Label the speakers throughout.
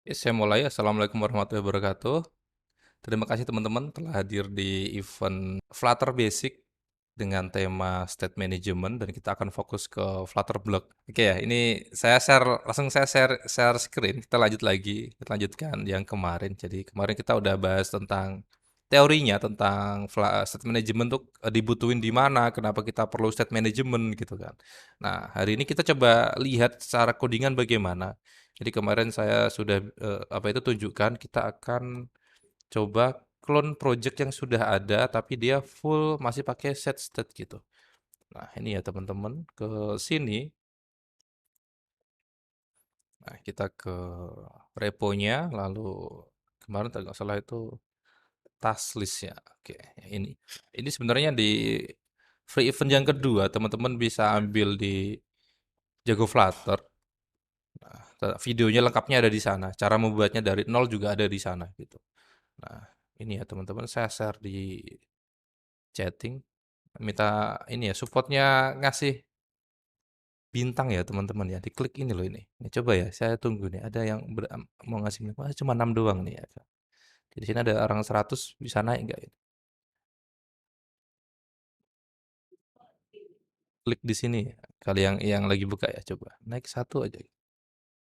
Speaker 1: Saya mulai. Assalamualaikum warahmatullahi wabarakatuh. Terima kasih teman-teman telah hadir di event Flutter Basic dengan tema State Management dan kita akan fokus ke Flutter Block. Oke ya, ini saya share screen. Kita lanjut lagi, kita lanjutkan yang kemarin. Jadi kemarin kita udah bahas tentang teorinya tentang state management tuh dibutuhin di mana, kenapa kita perlu state management gitu kan. Nah, hari ini kita coba lihat secara codingan bagaimana. Jadi kemarin saya sudah tunjukkan kita akan coba clone project yang sudah ada tapi dia full masih pakai set state gitu. Nah, ini ya teman-teman ke sini. Nah, kita ke reponya lalu kemarin kalau nggak salah itu task list ya. Oke, ini. Ini sebenarnya di free event yang kedua teman-teman bisa ambil di Jago Flutter. Videonya lengkapnya ada di sana. Cara membuatnya dari nol juga ada di sana gitu. Nah, ini ya teman-teman saya share di chatting. Minta ini ya supportnya ngasih bintang ya teman-teman ya. Diklik ini loh ini. Ini coba ya, saya tunggu nih. Ada yang mau ngasih bintang. Cuma 6 doang nih ya. Di sini ada orang 100 bisa naik nggak? Klik di sini. Kali yang lagi buka ya coba. Naik satu aja.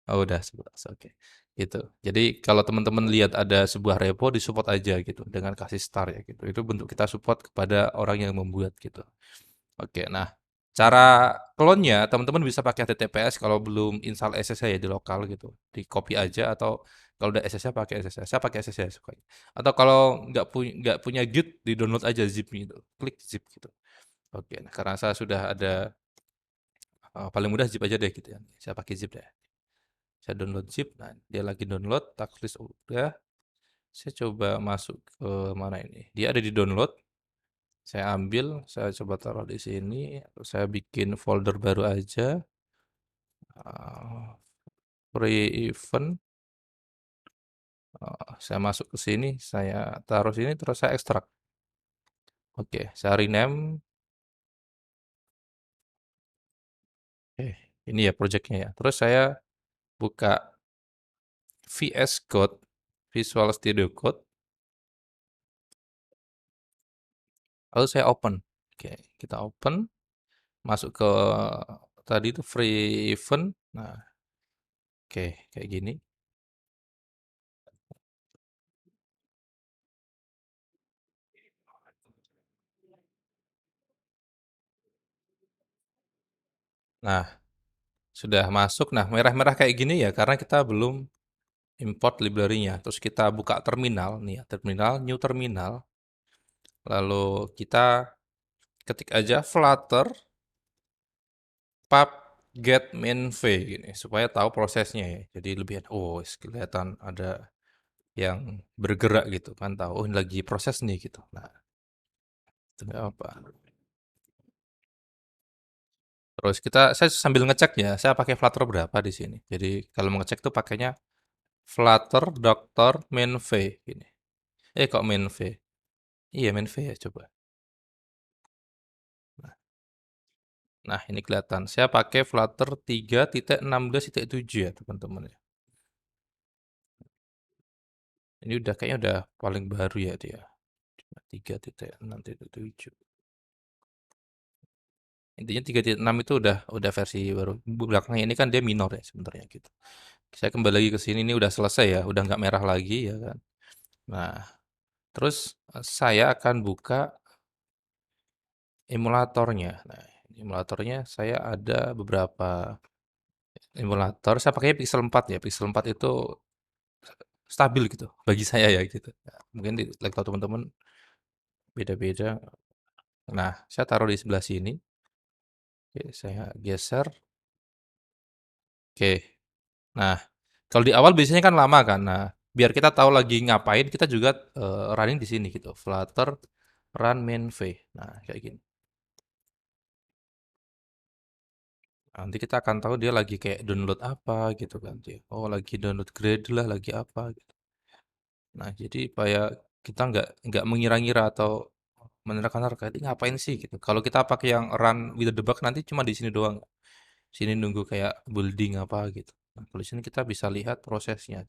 Speaker 1: Oh, udah 11. Oke. Gitu. Jadi kalau teman-teman lihat ada sebuah repo disupport aja gitu dengan kasih star ya gitu. Itu bentuk kita support kepada orang yang membuat gitu. Oke, nah cara clone-nya teman-teman bisa pakai HTTPS kalau belum install SSH ya di lokal gitu. Di copy aja atau kalau udah SSH pakai SSH. Saya pakai SSH suka. Atau kalau nggak punya Git di download aja zip gitu. Klik zip gitu. Oke, nah karena saya sudah ada paling mudah zip aja deh gitu ya. Saya pakai zip deh. Saya download zip. Nah, dia lagi download, task udah. Saya coba masuk ke mana ini? Dia ada di download. Saya ambil, saya coba taruh di sini, saya bikin folder baru aja, free event, saya masuk ke sini, saya taruh sini, terus saya ekstrak. Oke, saya rename, ini ya projectnya ya. Terus saya buka VS Code, Visual Studio Code, lalu saya open. Oke, kita open, masuk ke tadi itu free event. Nah, oke, kayak gini. Nah, sudah masuk. Nah, merah-merah kayak gini ya karena kita belum import library-nya. Terus kita buka terminal, nih ya, terminal, new terminal. Lalu kita ketik aja flutter pub get main v gini supaya tahu prosesnya ya. Jadi lebih kelihatan ada yang bergerak gitu kan tahu oh ini lagi proses nih gitu. Nah, itu nggak apa. Terus saya sambil ngecek ya, saya pakai Flutter berapa di sini. Jadi kalau mau ngecek tuh pakainya Flutter Doctor main v gini. Kok main v? Iya main v ya coba. Nah, ini kelihatan. Saya pakai Flutter 3.16.7 ya, teman-teman ya. Ini kayaknya udah paling baru ya dia. 3.6.7. Intinya 3.6 itu udah versi baru. Belakangnya ini kan dia minor ya sebenarnya gitu. Saya kembali lagi ke sini ini udah selesai ya, udah nggak merah lagi ya kan. Nah, terus saya akan buka emulatornya. Nah, emulatornya saya ada beberapa emulator. Saya pakai Pixel 4 ya. Pixel 4 itu stabil gitu bagi saya ya gitu. Ya, mungkin di laptop teman-teman beda-beda. Nah, saya taruh di sebelah sini. Oke, saya geser. Oke. Nah, kalau di awal biasanya kan lama kan. Nah, biar kita tahu lagi ngapain, kita juga running di sini gitu. Flutter run main v. Nah, kayak gini. Nanti kita akan tahu dia lagi kayak download apa gitu kan. Oh, lagi download grade lah, lagi apa gitu. Nah, jadi supaya kita nggak mengira-ngira atau menerka-nerka, ini ngapain sih gitu. Kalau kita pakai yang run with the debug nanti cuma di sini doang. Sini nunggu kayak building apa gitu. Nah, kalau di sini kita bisa lihat prosesnya.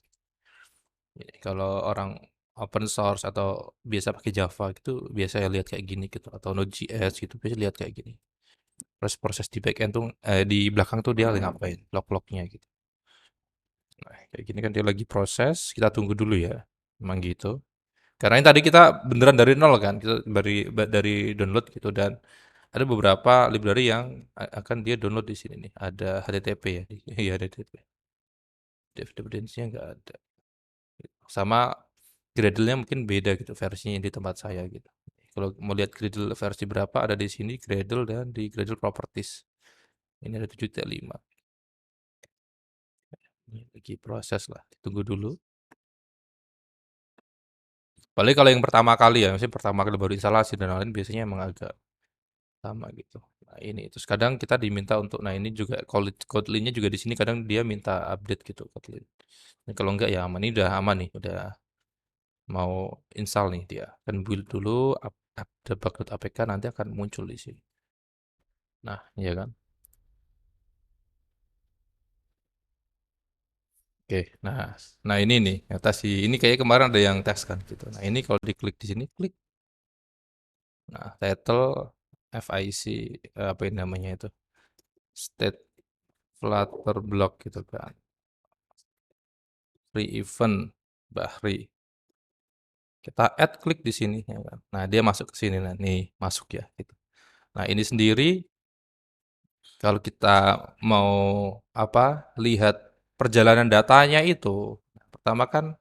Speaker 1: Kalau orang open source atau biasa pakai Java gitu, biasa lihat kayak gini gitu, atau Node.js gitu, biasa lihat kayak gini. Proses-proses di backend tuh, di belakang tuh dia lagi ngapain, log-lognya gitu. Nah, kayak gini kan dia lagi proses, kita tunggu dulu ya, emang gitu. Karena ini tadi kita beneran dari nol kan, kita dari download gitu, dan ada beberapa library yang akan dia download di sini nih. Ada HTTP ya, iya HTTP. Dev Dependency-nya nggak ada. Sama Gradle-nya mungkin beda gitu versinya di tempat saya gitu. Kalau mau lihat Gradle versi berapa ada di sini Gradle dan di Gradle Properties. Ini ada 7.5. Ini lagi proses lah, tunggu dulu. Paling kalau yang pertama kali ya, maksudnya pertama kali baru instalasi dan lain biasanya emang agak lama gitu. Nah ini terus kadang kita diminta untuk, nah ini juga Kotlin-nya juga di sini kadang dia minta update gitu Kotlin. Nah, kalau enggak ya aman, ini udah aman nih, udah mau install nih dia. Kan build dulu debug.apk nanti akan muncul di sini. Nah, iya kan? Oke, nah ini nih, atas sih, ini kayak kemarin ada yang tes kan gitu. Nah ini kalau diklik di sini, klik, nah title, FIC, apa ini namanya itu, state flutter block gitu kan, free event, Bahri. Kita add, klik di sini, ya kan. Nah dia masuk ke sini, nah nih masuk ya. Gitu. Nah ini sendiri, kalau kita mau apa, lihat perjalanan datanya itu, pertama kan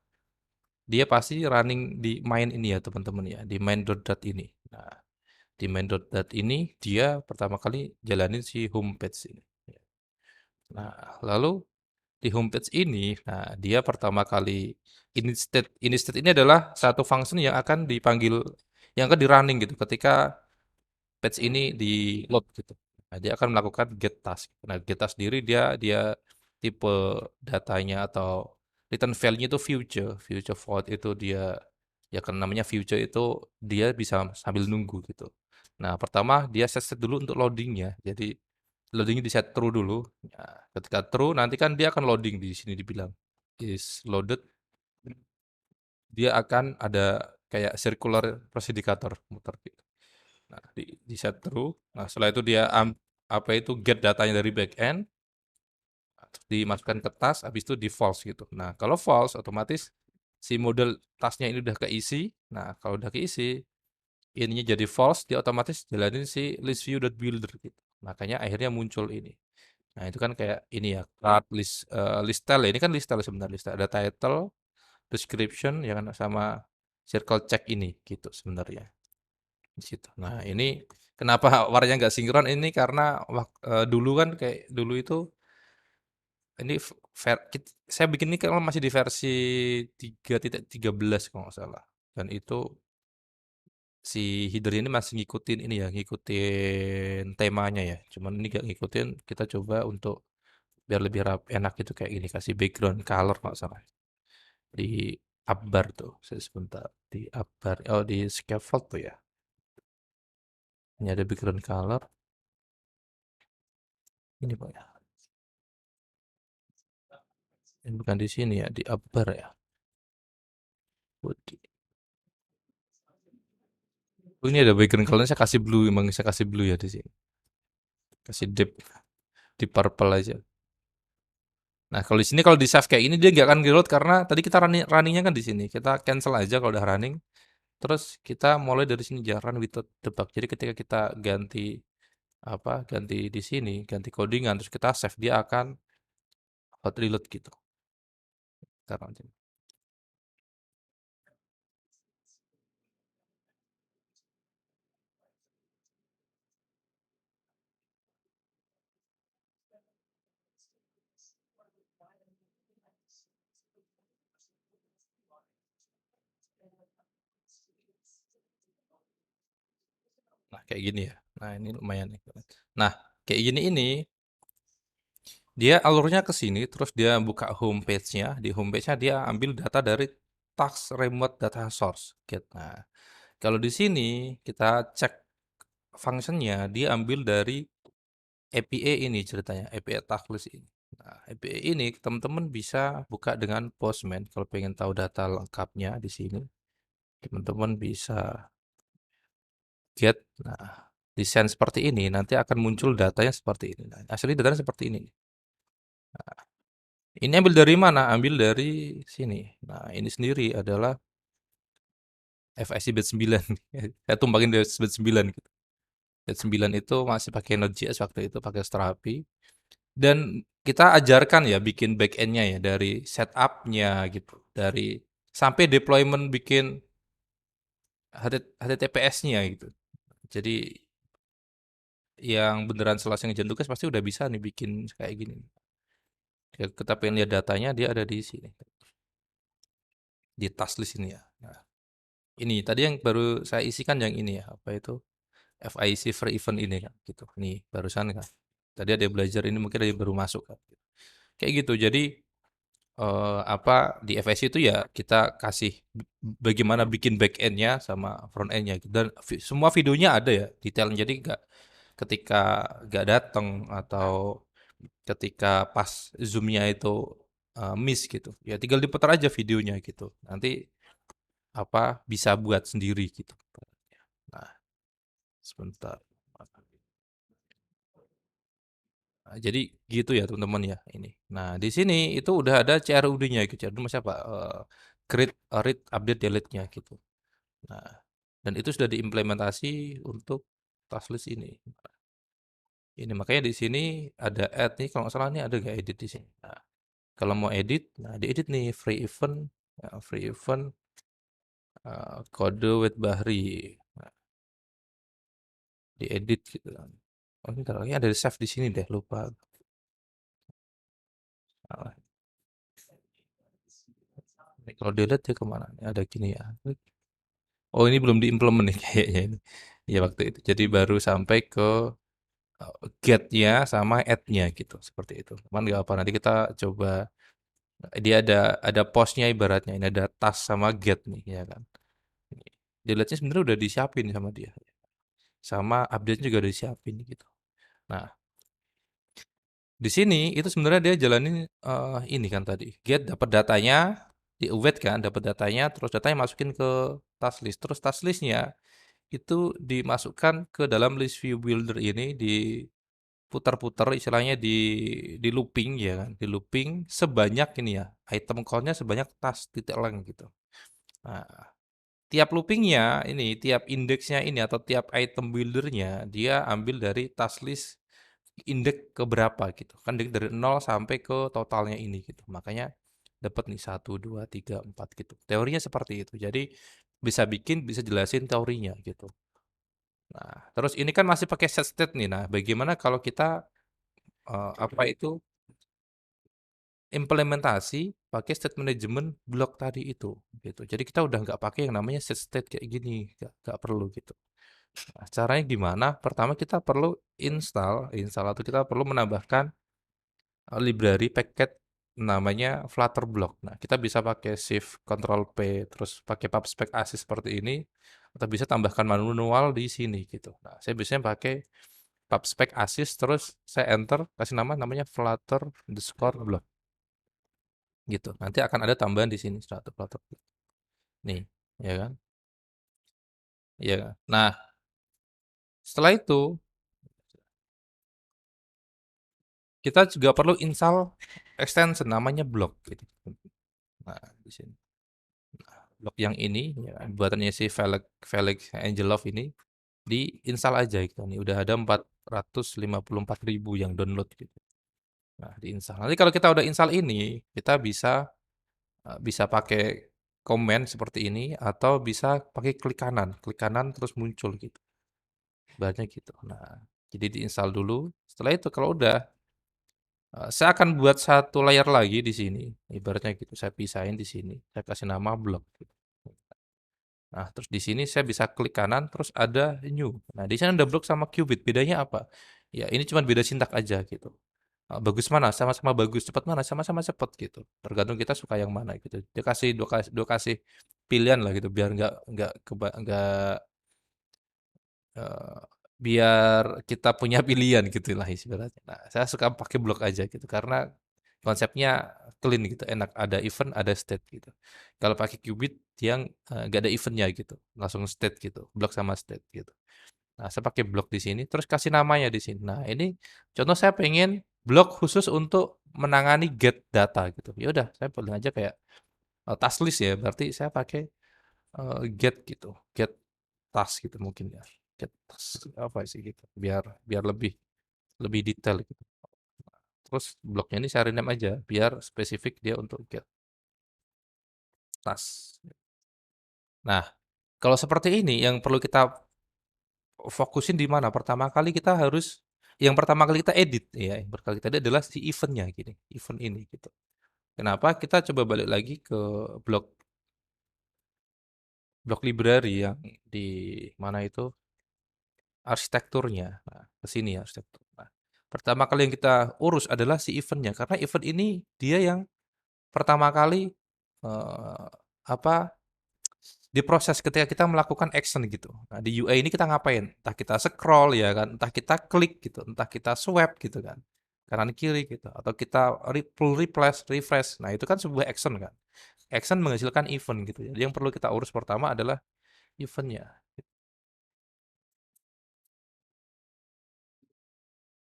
Speaker 1: dia pasti running di main ini ya teman-teman ya, di main.dat ini. Nah, di main.dat ini dia pertama kali jalanin si homepage ini. Nah, lalu di homepage ini, nah dia pertama kali init state ini adalah satu function yang akan dipanggil, yang akan di running gitu ketika page ini di load gitu. Nah, dia akan melakukan get task. Nah, get task sendiri dia dia tipe datanya atau return value-nya itu future. Future void itu dia, ya kan namanya future itu dia bisa sambil nunggu gitu. Nah, pertama dia set dulu untuk loadingnya. Jadi loadingnya di set true dulu. Nah, ketika true nanti kan dia akan loading di sini dibilang is loaded. Dia akan ada kayak circular predicator muter gitu. Nah, di set true. Nah, setelah itu dia apa itu get datanya dari backend, dimasukkan ke task, habis itu di false gitu. Nah, kalau false otomatis si model tasknya ini udah keisi. Nah, kalau udah keisi, ininya jadi false, dia otomatis jalanin si list view.builder gitu. Makanya akhirnya muncul ini. Nah, itu kan kayak ini ya, chart list list style ya. Ini kan list style sebenarnya, list style. Ada title, description, ya kan, sama circle check ini gitu sebenarnya. Di situ. Nah, ini kenapa warnanya nggak sinkron ini karena dulu kan kayak dulu itu ini saya bikin ini kalau masih di versi 3.13 kalau nggak salah. Dan itu si header ini masih ngikutin ini ya, ngikutin temanya ya. Cuman ini nggak ngikutin, kita coba untuk biar lebih enak itu kayak gini, kasih background color kalau nggak salah. Di upbar tuh, saya sebentar. Di upbar, oh di scaffold tuh ya. Ini ada background color. Ini Pak ya. Ini bukan di sini ya, di upbar ya. Body. Oh, ini ada background color, saya kasih blue, emang saya kasih blue ya di sini. Kasih deep di purple aja. Nah, kalau di sini kalau di save kayak ini dia nggak akan reload karena tadi kita runningnya kan di sini. Kita cancel aja kalau udah running. Terus kita mulai dari sini jalan without debug. Jadi ketika kita ganti apa, ganti di sini, ganti codingan, terus kita save dia akan hot reload gitu. Karena nah kayak gini ya. Nah, ini lumayan nih. Nah, kayak gini ini dia alurnya ke sini, terus dia buka homepage-nya. Di homepage-nya dia ambil data dari task remote data source. Get. Nah, kalau di sini kita cek functionnya, dia ambil dari API ini ceritanya, API task list ini. Nah, ini teman-teman bisa buka dengan Postman kalau pengen tahu data lengkapnya di sini. Teman-teman bisa get, nah, desain seperti ini, nanti akan muncul datanya seperti ini. Nah, asli datanya seperti ini. Ini ambil dari mana? Ambil dari sini. Nah, ini sendiri adalah FIC bed 9. Saya tumpangin dari bed 9 gitu. Bed 9 itu masih pakai Node.js waktu itu, pakai Strapi. Dan kita ajarkan ya bikin backend-nya ya, dari setup-nya gitu. Dari sampai deployment bikin HTTPS-nya gitu. Jadi yang beneran selesai ngejalan tugas pasti udah bisa nih bikin kayak gini. Ya, kita pengen lihat datanya, dia ada di sini. Di task list ini ya. Nah, ini tadi yang baru saya isikan yang ini ya, apa itu? FIC free event ini kan gitu. Nih, barusan kan. Tadi ada belajar ini mungkin ada yang baru masuk kan. Kayak gitu. Jadi apa di FIC itu ya kita kasih bagaimana bikin back end-nya sama front end-nya gitu. Dan semua videonya ada ya, detail. Jadi nggak ketika nggak datang atau ketika pas zoom-nya itu miss gitu. Ya tinggal diputar aja videonya gitu. Nanti apa bisa buat sendiri gitu. Nah, sebentar. Nah, jadi gitu ya teman-teman ya ini. Nah, di sini itu udah ada CRUD-nya gitu. CRUD maksudnya apa? Create, read, update, delete-nya gitu. Nah, dan itu sudah diimplementasi untuk task list ini. Ini makanya di sini ada add nih kalau nggak salah nih ada nggak edit di sini. Nah, kalau mau edit, nah diedit nih free event, ya, free event kode with Bahri. Nah, diedit gitu kan. Oh ini taruhnya ada di save di sini deh, lupa. Nah, ini kalau delete ya kemana? Ini ada gini ya. Oh ini belum diimplement nih kayaknya ini. Ya waktu itu. Jadi baru sampai ke get-nya sama add-nya gitu. Seperti itu. Cuman nggak apa. Nanti kita coba. Dia ada post-nya ibaratnya. Ini ada task sama get nih ya kan. Delete-nya sebenarnya udah disiapin sama dia. Sama update-nya juga udah disiapin gitu. Nah, di sini itu sebenarnya dia jalanin ini kan tadi. Get dapat datanya, di await kan dapat datanya, terus datanya masukin ke task list. Terus task list-nya itu dimasukkan ke dalam list view builder ini diputar-putar istilahnya di looping ya kan, di looping sebanyak ini ya, item count-nya sebanyak task titik lang gitu. Nah, tiap loopingnya ini, tiap indeksnya ini atau tiap item buildernya dia ambil dari task list indeks ke berapa gitu. Kan dari 0 sampai ke totalnya ini gitu. Makanya dapat nih 1, 2, 3, 4 gitu. Teorinya seperti itu. Jadi bisa bikin, bisa jelasin teorinya gitu. Nah, terus ini kan masih pakai set state nih. Nah, bagaimana kalau kita apa itu implementasi pakai state management block tadi itu gitu. Jadi kita udah nggak pakai yang namanya set state kayak gini, nggak perlu gitu. Nah, caranya gimana? Pertama kita perlu install atau kita perlu menambahkan library packet namanya Flutter Block. Nah, kita bisa pakai Shift Control P terus pakai PubSpec ASIS seperti ini atau bisa tambahkan manual di sini gitu. Nah, saya biasanya pakai PubSpec ASIS terus saya enter kasih namanya Flutter underscore block gitu. Nanti akan ada tambahan di sini Flutter block. Nih, ya kan? Ya. Nah, setelah itu kita juga perlu install extension namanya block gitu. Nah, di sini. Blok yang ini ya, buatannya si Felix Angelov ini diinstal aja gitu nih. Udah ada 454.000 yang download gitu. Nah, diinstal. Nanti kalau kita udah install ini, kita bisa pakai komen seperti ini atau bisa pakai klik kanan terus muncul gitu. Ibaratnya gitu. Nah, jadi diinstal dulu. Setelah itu kalau udah saya akan buat satu layar lagi di sini. Ibaratnya gitu, saya pisahin di sini. Saya kasih nama blok gitu. Nah, terus di sini saya bisa klik kanan, terus ada new. Nah, di sini ada block sama qubit. Bedanya apa? Ya, ini cuma beda sintak aja gitu. Bagus mana? Sama-sama bagus. Cepat mana? Sama-sama cepat gitu. Tergantung kita suka yang mana gitu. Dia kasih dua kasih pilihan lah gitu, biar nggak biar kita punya pilihan gitu lah ibaratnya. Nah, saya suka pakai blok aja gitu karena konsepnya clean gitu, enak. Ada event, ada state gitu. Kalau pakai Qubit yang nggak ada eventnya gitu, langsung state gitu, blok sama state gitu. Nah, saya pakai blok di sini, terus kasih namanya di sini. Nah, ini contoh saya pengen blok khusus untuk menangani get data gitu. Ya udah, saya pilih aja kayak task list ya. Berarti saya pakai get gitu, get task gitu mungkin ya. Get task apa sih gitu, biar biar lebih lebih detail gitu. Terus bloknya ini saya rename aja, biar spesifik dia untuk get task. Nah, kalau seperti ini yang perlu kita fokusin di mana? Pertama kali kita harus yang pertama kali kita edit ya, yang pertama kali kita edit adalah si eventnya gini, event ini gitu. Kenapa? Kita coba balik lagi ke blok blok library yang di mana itu arsitekturnya. Nah, ke sini ya arsitektur. Nah, pertama kali yang kita urus adalah si eventnya karena event ini dia yang pertama kali eh, apa diproses ketika kita melakukan action gitu. Nah, di UI ini kita ngapain? Entah kita scroll ya kan, entah kita klik gitu, entah kita swipe gitu kan, kanan kiri gitu, atau kita pull replace, refresh. Nah, itu kan sebuah action kan. Action menghasilkan event gitu. Jadi yang perlu kita urus pertama adalah eventnya.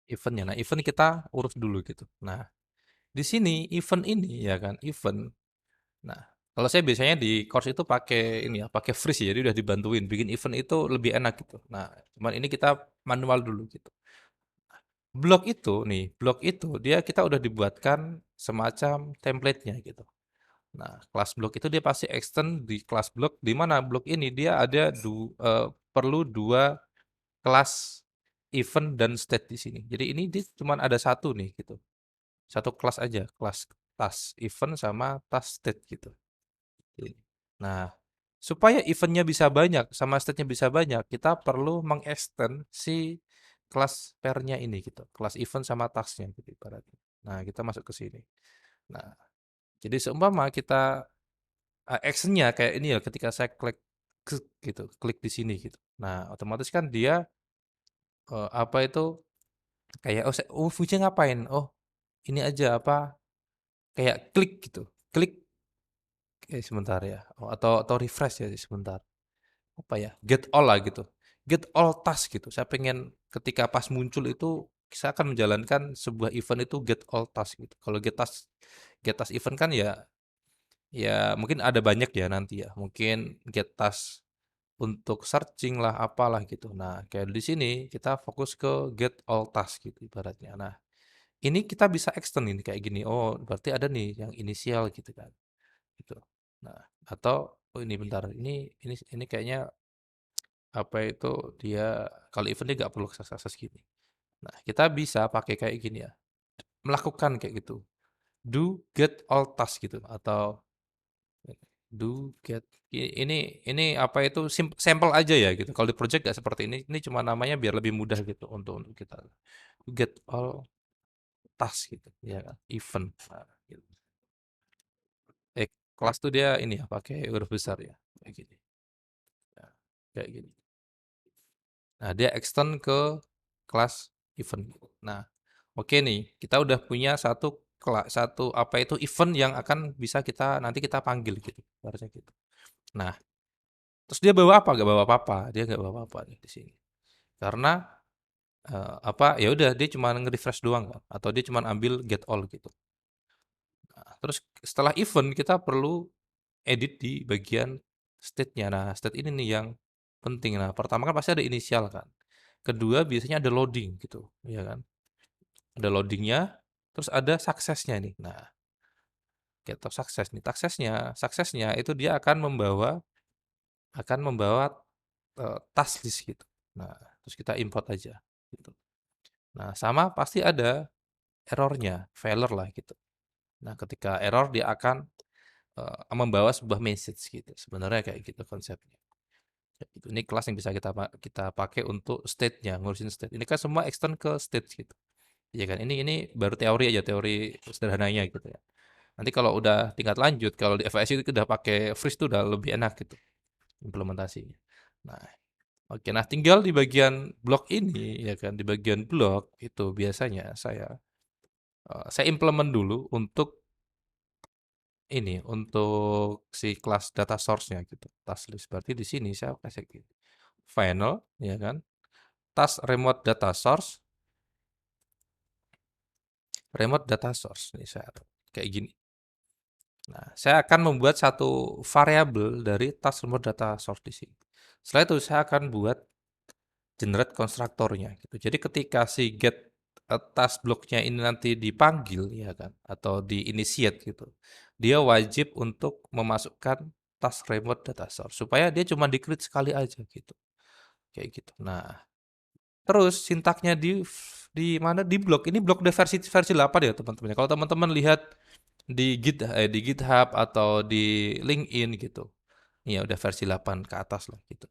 Speaker 1: Eventnya. Nah, event kita urus dulu gitu. Nah, di sini event ini ya kan, event. Nah, kalau saya biasanya di course itu pakai ini ya, pakai freeze ya, jadi udah dibantuin bikin event itu lebih enak gitu. Nah, cuman ini kita manual dulu gitu. Blok itu nih, blok itu dia kita udah dibuatkan semacam template-nya gitu. Nah, kelas blok itu dia pasti extend di kelas blok di mana blok ini dia ada perlu dua kelas event dan state di sini. Jadi ini dia cuma ada satu nih gitu. Satu kelas aja, kelas task event sama task state gitu. Nah, supaya eventnya bisa banyak sama state-nya bisa banyak, kita perlu mengextend si kelas pair-nya ini gitu. Kelas event sama task-nya gitu ibaratnya. Nah, kita masuk ke sini. Nah, jadi seumpama kita action-nya kayak ini ya ketika saya klik gitu, klik di sini gitu. Nah, otomatis kan dia apa itu kayak oh fungsinya ngapain? Oh, ini aja apa kayak klik gitu. Klik sebentar ya. Oh, atau refresh ya sebentar. Apa ya, get all lah gitu. Get all task gitu. Saya pengen ketika pas muncul itu saya akan menjalankan sebuah event itu get all task gitu. Kalau get task event kan ya ya mungkin ada banyak ya nanti ya. Mungkin get task untuk searching lah apalah gitu. Nah, kayak di sini kita fokus ke get all task gitu ibaratnya. Nah, ini kita bisa extend ini kayak gini. Oh, berarti ada nih yang inisial gitu kan. Gitu. Nah, atau oh ini bentar. Ini kayaknya apa itu dia kalau event dia nggak perlu akses gini. Nah, kita bisa pakai kayak gini ya, melakukan kayak gitu. Do get all task gitu atau do get ini apa itu sampel aja ya gitu. Kalau di project nggak seperti ini cuma namanya biar lebih mudah gitu untuk kita. Do get all task gitu ya kan, event. Nah, gitu. Kelas tuh dia ini ya pakai huruf besar ya kayak gini. Ya, kayak gini. Nah, dia extend ke kelas event. Nah, oke nih, kita udah punya satu apa itu event yang akan bisa kita nanti kita panggil gitu, ibaratnya gitu. Nah, terus dia bawa apa? Gak bawa apa-apa, dia gak bawa apa-apa nih di sini. Karena apa? Ya udah dia cuma nge-refresh doang kan, atau dia cuma ambil get all gitu. Nah, terus setelah event kita perlu edit di bagian state-nya. Nah, state ini nih yang penting. Nah, pertama kan pasti ada inisial kan. Kedua biasanya ada loading gitu, ya kan? Ada loadingnya, terus ada suksesnya nih. Nah, get sukses nih. Suksesnya itu dia akan membawa task list gitu. Nah, terus kita import aja gitu. Nah, sama pasti ada errornya, failure lah gitu. Nah, ketika error dia akan membawa sebuah message gitu. Sebenarnya kayak gitu konsepnya. Kayak gitu. Ini kelas yang bisa kita pakai untuk state-nya, ngurusin state. Ini kan semua extend ke state gitu. Iya kan? Ini baru teori aja, teori sederhananya gitu ya. Nanti kalau udah tingkat lanjut, kalau di FASI itu udah pakai freeze itu udah lebih enak gitu implementasinya. Nah, Oke, nah tinggal di bagian blok ini ya kan, di bagian blok itu biasanya saya implement dulu untuk ini, untuk si kelas data source-nya gitu, task list. Berarti di sini saya kasih gini, final ya kan, task remote data source nih saya kayak gini. Nah, saya akan membuat satu variabel dari task remote data source di sini. Setelah itu saya akan buat generate konstruktornya gitu. Jadi ketika si get task blocknya ini nanti dipanggil ya kan atau di initiate gitu. Dia wajib untuk memasukkan task remote data source supaya dia cuma di-create sekali aja gitu. Kayak gitu. Nah, terus sintaknya di mana di blok. Ini blok udah versi versi 8 ya, teman-teman. Kalau teman-teman lihat di GitHub atau di LinkedIn gitu. Ya udah versi 8 ke atas lah gitu.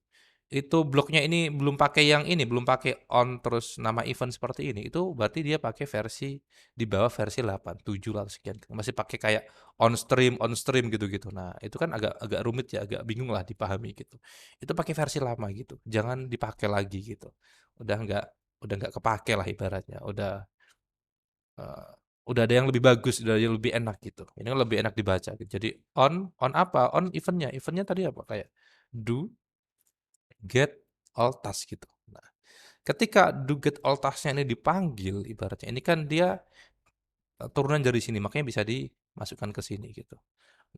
Speaker 1: Itu bloknya ini belum pakai yang ini, belum pakai on terus nama event seperti ini. Itu berarti dia pakai versi di bawah versi 8, 7 lah sekian. Masih pakai kayak on stream gitu-gitu. Nah, itu kan agak agak rumit ya, agak bingung lah dipahami gitu. Itu pakai versi lama gitu. Jangan dipakai lagi gitu. Udah nggak udah nggak kepake lah ibaratnya. Eh, udah ada yang lebih bagus, udah ada yang lebih enak gitu. Ini kan lebih enak dibaca gitu. Jadi on apa? On eventnya. Eventnya tadi apa? Kayak do get all task gitu. Nah, ketika do get all task-nya ini dipanggil, ibaratnya ini kan dia turunan dari sini, makanya bisa dimasukkan ke sini gitu.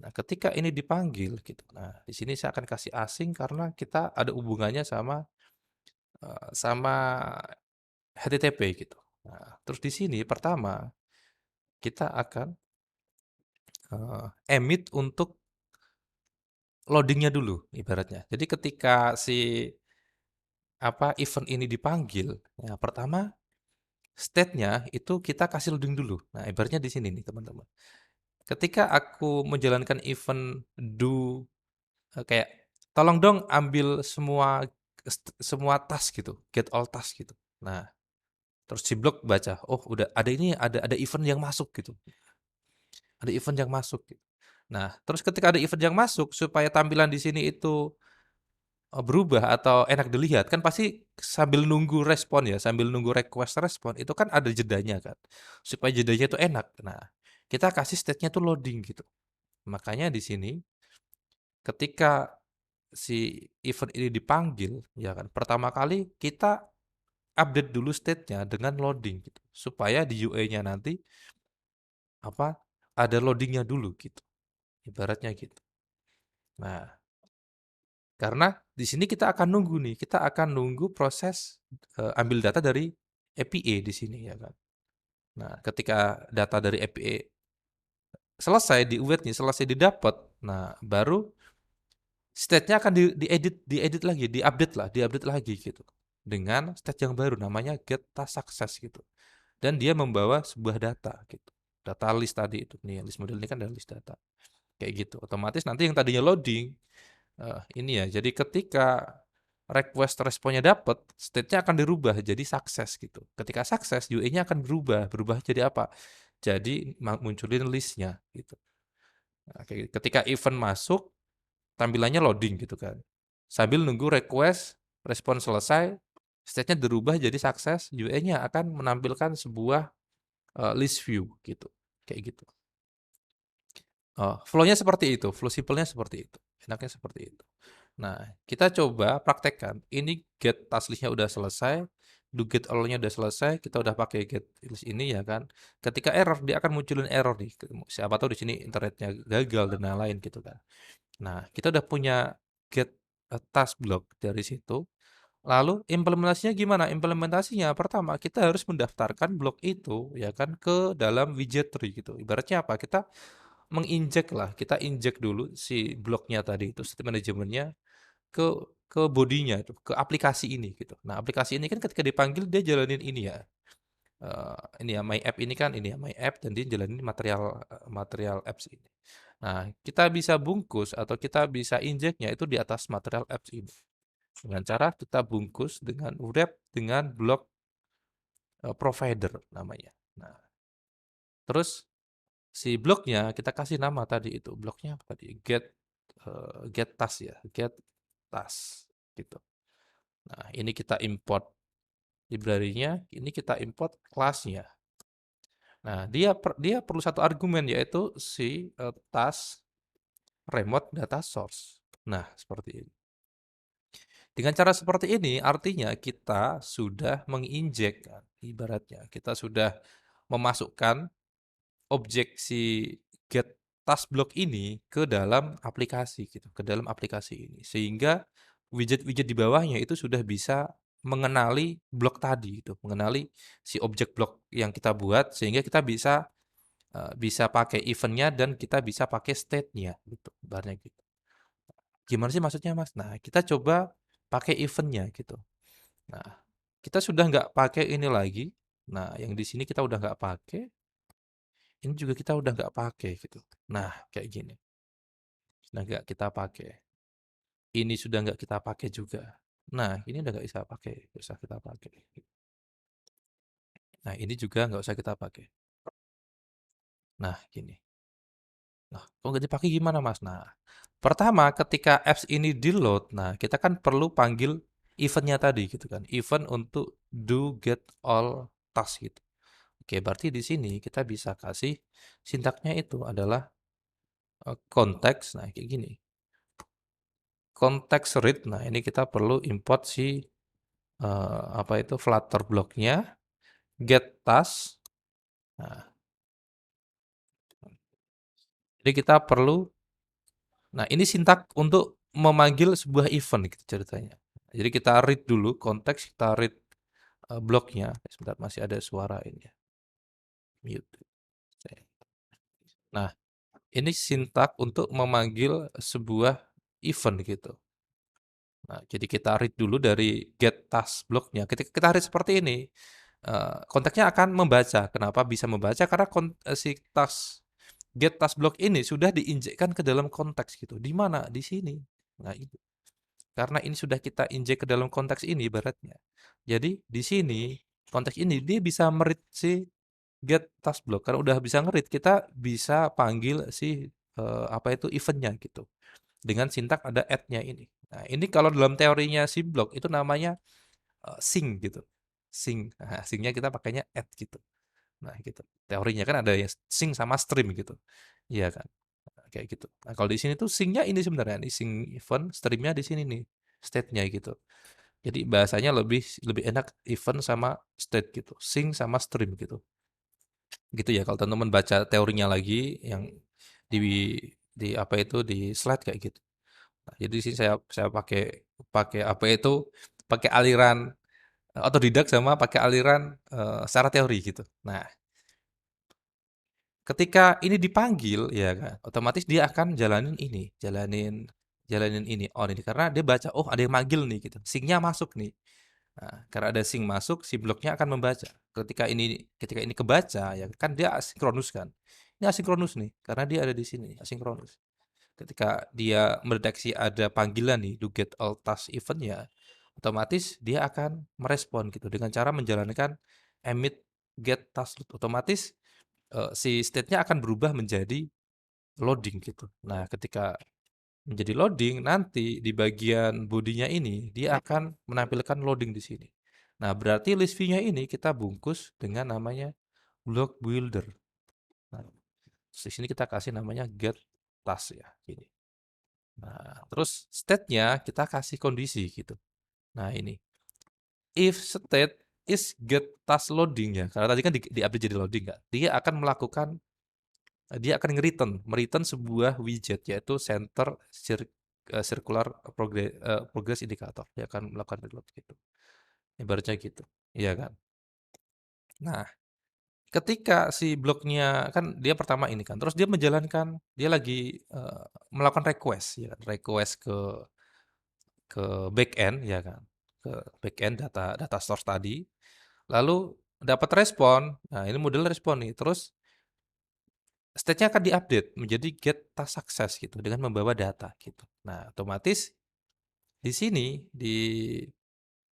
Speaker 1: Nah, ketika ini dipanggil gitu. Nah, di sini saya akan kasih asing karena kita ada hubungannya sama HTTP gitu. Nah, terus di sini pertama kita akan emit untuk loadingnya dulu ibaratnya. Jadi ketika si event ini dipanggil, ya pertama state-nya itu kita kasih loading dulu. Nah, ibaratnya di sini nih, teman-teman. Ketika aku menjalankan event do kayak tolong dong ambil semua task gitu, get all task gitu. Nah, terus si blok baca, oh udah ada ini ada event yang masuk gitu. Ada event yang masuk gitu. Nah, terus ketika ada event yang masuk supaya tampilan di sini itu berubah atau enak dilihat kan pasti sambil nunggu respon ya, sambil nunggu request respon itu kan ada jedanya kan. Supaya jedanya itu enak. Nah, kita kasih state-nya tuh loading gitu. Makanya di sini ketika si event ini dipanggil ya kan, pertama kali kita update dulu state-nya dengan loading gitu. Supaya di UI-nya nanti apa ada loadingnya dulu gitu. Ibaratnya gitu. Nah, karena di sini kita akan nunggu nih, kita akan nunggu proses ambil data dari API di sini ya kan. Nah, ketika data dari API selesai diuet nih, selesai didapat, nah baru state-nya akan diedit lagi, diupdate lagi gitu. Dengan state yang baru namanya get task success gitu. Dan dia membawa sebuah data gitu. Data list tadi itu nih, list model ini kan dari list data. Kayak gitu. Otomatis nanti yang tadinya loading ini ya. Jadi ketika request responnya dapat, state-nya akan dirubah jadi sukses gitu. Ketika sukses, UI-nya akan berubah jadi apa? Jadi munculin listnya gitu. Nah, ketika event masuk, tampilannya loading gitu kan. Sambil nunggu request, respon selesai, state-nya dirubah jadi sukses, UI-nya akan menampilkan sebuah list view gitu. Kayak gitu. Flow-nya seperti itu, flow simple-nya seperti itu. Enaknya seperti itu. Nah, kita coba praktekkan. Ini get task list-nya udah selesai, do get all-nya udah selesai, kita udah pakai get list ini ya kan. Ketika error, dia akan munculin error nih. Siapa tahu di sini internetnya gagal dan lain-lain gitu kan. Nah, kita udah punya get task block dari situ. Lalu implementasinya gimana? Implementasinya pertama kita harus mendaftarkan blok itu ya kan ke dalam widget tree gitu. Ibaratnya apa? Kita menginjek lah, kita injek dulu si bloknya tadi itu state manajemennya ke bodinya itu, ke aplikasi ini gitu. Nah, aplikasi ini kan ketika dipanggil dia jalanin ini ya. Ini ya my app ini kan ini ya my app dan dia jalanin material apps ini. Nah, kita bisa bungkus atau kita bisa injeknya itu di atas material apps ini. Dengan cara kita bungkus dengan wrap dengan blok provider namanya. Nah, terus si bloknya kita kasih nama tadi itu. Bloknya apa tadi? Get task ya, get task gitu. Nah, ini kita import library-nya, ini kita import kelasnya. Nah, dia perlu satu argumen yaitu si task remote data source. Nah, seperti ini. Dengan cara seperti ini, artinya kita sudah menginjek, kan, ibaratnya kita sudah memasukkan objek si get task block ini ke dalam aplikasi gitu, ke dalam aplikasi ini. Sehingga widget-widget di bawahnya itu sudah bisa mengenali blok tadi itu, mengenali si objek blok yang kita buat sehingga kita bisa pakai eventnya dan kita bisa pakai state-nya gitu, ibaratnya gitu. Gimana sih maksudnya Mas? Nah, kita coba pakai eventnya gitu. Nah, kita sudah nggak pakai ini lagi. Nah, yang di sini kita udah nggak pakai. Ini juga kita udah nggak pakai gitu. Nah, kayak gini. Sudah nggak kita pakai. Ini sudah nggak kita pakai juga. Nah, ini udah nggak bisa pakai. Nggak usah kita pakai. Nah, ini juga nggak usah kita pakai. Nah, gini. Nah, kalau nggak dipakai gimana Mas? Nah, pertama ketika apps ini di-load, nah kita kan perlu panggil eventnya tadi gitu kan. Event untuk do get all task gitu. Oke, berarti di sini kita bisa kasih sintaknya itu adalah konteks. Nah, kayak gini. Konteks read. Nah, ini kita perlu import si apa itu Flutter blocknya, get task. Nah, jadi kita perlu. Nah, ini sintak untuk memanggil sebuah event gitu ceritanya. Jadi kita read dulu konteks, kita read bloknya. Sebentar, masih ada suara ini ya. Mute. Nah, ini sintak untuk memanggil sebuah event gitu. Nah, jadi kita read dulu dari get task blocknya. Ketika kita read seperti ini, konteksnya akan membaca. Kenapa bisa membaca? Karena si task get task block ini sudah diinjekkan ke dalam konteks gitu. Di mana? Di sini. Nah, itu. Karena ini sudah kita injek ke dalam konteks ini ibaratnya. Jadi di sini konteks ini dia bisa meread si get task block. Karena udah bisa ngeread, kita bisa panggil si apa itu eventnya gitu dengan sintak ada add-nya ini. Nah, ini kalau dalam teorinya si blok itu namanya sing gitu. Sing. Nah, singnya kita pakainya add gitu. Nah, gitu. Teorinya kan ada yang sing sama stream gitu. Iya kan? Nah, kayak gitu. Nah, kalau di sini tuh singnya ini sebenarnya ini sing event, streamnya di sini nih, state-nya gitu. Jadi bahasanya lebih lebih enak event sama state gitu. Sing sama stream gitu. Gitu ya kalau teman-teman baca teorinya lagi yang di apa itu di slide kayak gitu. Nah, jadi di sini saya pakai pakai apa itu pakai aliran otodidak sama pakai aliran secara teori gitu. Nah, ketika ini dipanggil ya kan, otomatis dia akan jalanin jalanin ini on ini karena dia baca oh ada yang manggil nih gitu. Sing-nya masuk nih. Nah, karena ada sing masuk, si bloknya akan membaca. Ketika ini kebaca ya kan dia asinkronus kan. Ini asinkronus nih karena dia ada di sini, asinkronus. Ketika dia mendeteksi ada panggilan nih, do get all task event ya, otomatis dia akan merespon gitu dengan cara menjalankan emit get task load. Otomatis si state-nya akan berubah menjadi loading gitu. Nah, ketika menjadi loading nanti di bagian bodinya ini dia akan menampilkan loading di sini. Nah, berarti list view-nya ini kita bungkus dengan namanya block builder. Nah, di sini kita kasih namanya get task ya, gini. Nah, terus state-nya kita kasih kondisi gitu. Nah, ini. If state is get task loading ya. Karena tadi kan di-update jadi loading kan. Dia akan nge-return sebuah widget yaitu center circular progress indicator. Dia akan melakukan reload gitu. Ibaratnya gitu. Iya kan? Nah, ketika si bloknya kan dia pertama ini kan, terus dia menjalankan, dia lagi melakukan request, ya kan? Request ke backend ya kan, ke backend data data source tadi, lalu dapat respon. Nah, ini model respon nih. Terus state-nya akan diupdate menjadi get task success gitu dengan membawa data gitu. Nah, otomatis di sini di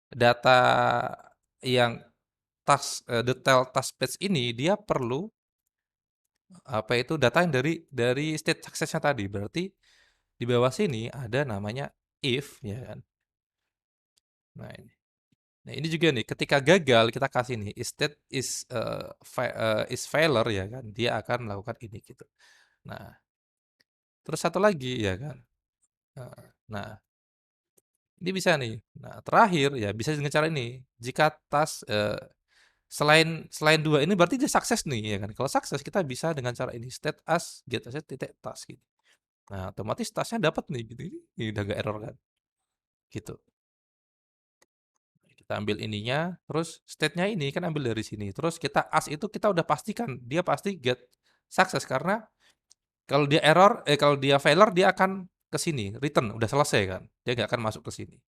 Speaker 1: data yang detail task page ini dia perlu apa itu data yang dari state success-nya tadi. Berarti di bawah sini ada namanya if ya kan. Nah ini. Nah ini juga nih, ketika gagal kita kasih nih, instead is failure ya kan, dia akan melakukan ini gitu. Nah, terus satu lagi ya kan. Nah, ini bisa nih. Nah, terakhir ya bisa dengan cara ini. Jika tas selain selain dua ini berarti dia sukses nih ya kan. Kalau sukses kita bisa dengan cara ini, state as get as titik tas gitu. Nah, otomatis tasnya dapat nih gitu. Ini udah gak error kan. Gitu. Kita ambil ininya, terus state-nya ini kan ambil dari sini. Terus kita as itu kita udah pastikan dia pasti get sukses karena kalau dia error, kalau dia failure dia akan ke sini, return, udah selesai kan. Dia nggak akan masuk ke sini.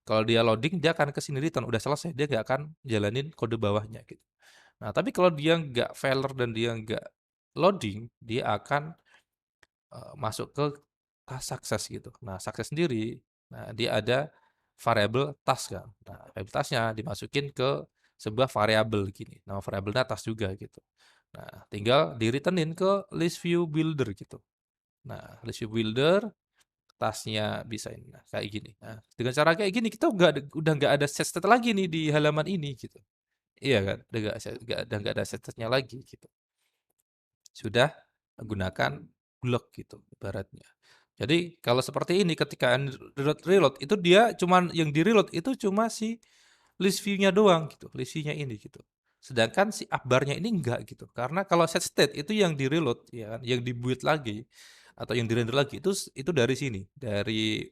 Speaker 1: Kalau dia loading, dia akan ke sini return, udah selesai. Dia nggak akan jalanin kode bawahnya gitu. Nah, tapi kalau dia nggak failure dan dia nggak loading, dia akan masuk ke task success gitu. Nah, success sendiri, nah dia ada variable task kan. Nah, variable tasknya dimasukin ke sebuah variabel gini. Nah, variabelnya task juga gitu. Nah, tinggal di returnin ke list view builder gitu. Nah, list view builder tasnya bisa ini nah, kayak gini. Nah, dengan cara kayak gini kita udah nggak ada set state lagi nih di halaman ini gitu. Iya kan, udah nggak ada set state-nya lagi gitu. Sudah menggunakan blok gitu ibaratnya. Jadi kalau seperti ini ketika reload itu dia cuman yang di reload itu cuma si list view-nya doang gitu, list view-nya ini gitu. Sedangkan si upbar-nya ini enggak gitu. Karena kalau set state itu yang di reload ya kan, yang dibuat lagi atau yang di render lagi itu dari sini, dari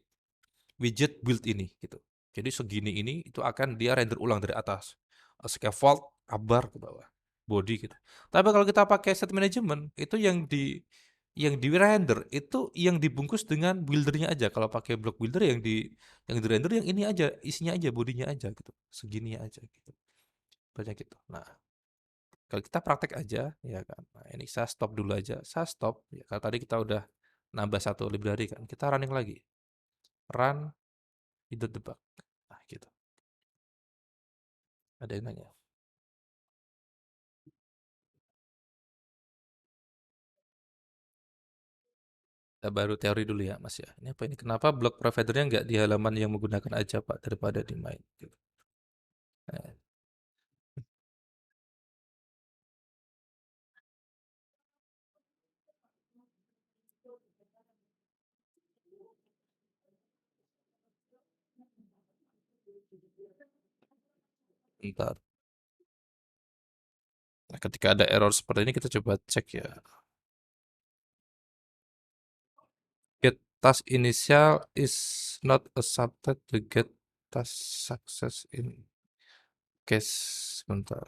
Speaker 1: widget build ini gitu. Jadi segini ini itu akan dia render ulang dari atas. Scaffold, upbar ke bawah, body gitu. Tapi kalau kita pakai set management itu yang di render itu yang dibungkus dengan buildernya aja. Kalau pakai block builder yang di render yang ini aja, isinya aja, bodinya aja gitu. Segini aja gitu. Banyak gitu. Nah, kalau kita praktek aja ya kan. Nah, ini saya stop dulu aja. Saya stop ya. Kalau tadi kita udah nambah satu library kan. Kita running lagi. Run itu debug. Nah, gitu. Ada yang nanya. Kita baru teori dulu ya, Mas ya. Ini apa ini? Kenapa blok providernya nggak di halaman yang menggunakan aja, Pak, daripada di main? Gitu. Nah, ntar. Nah, ketika ada error seperti ini kita coba cek ya. Get task initial is not accepted to get task success in case sebentar.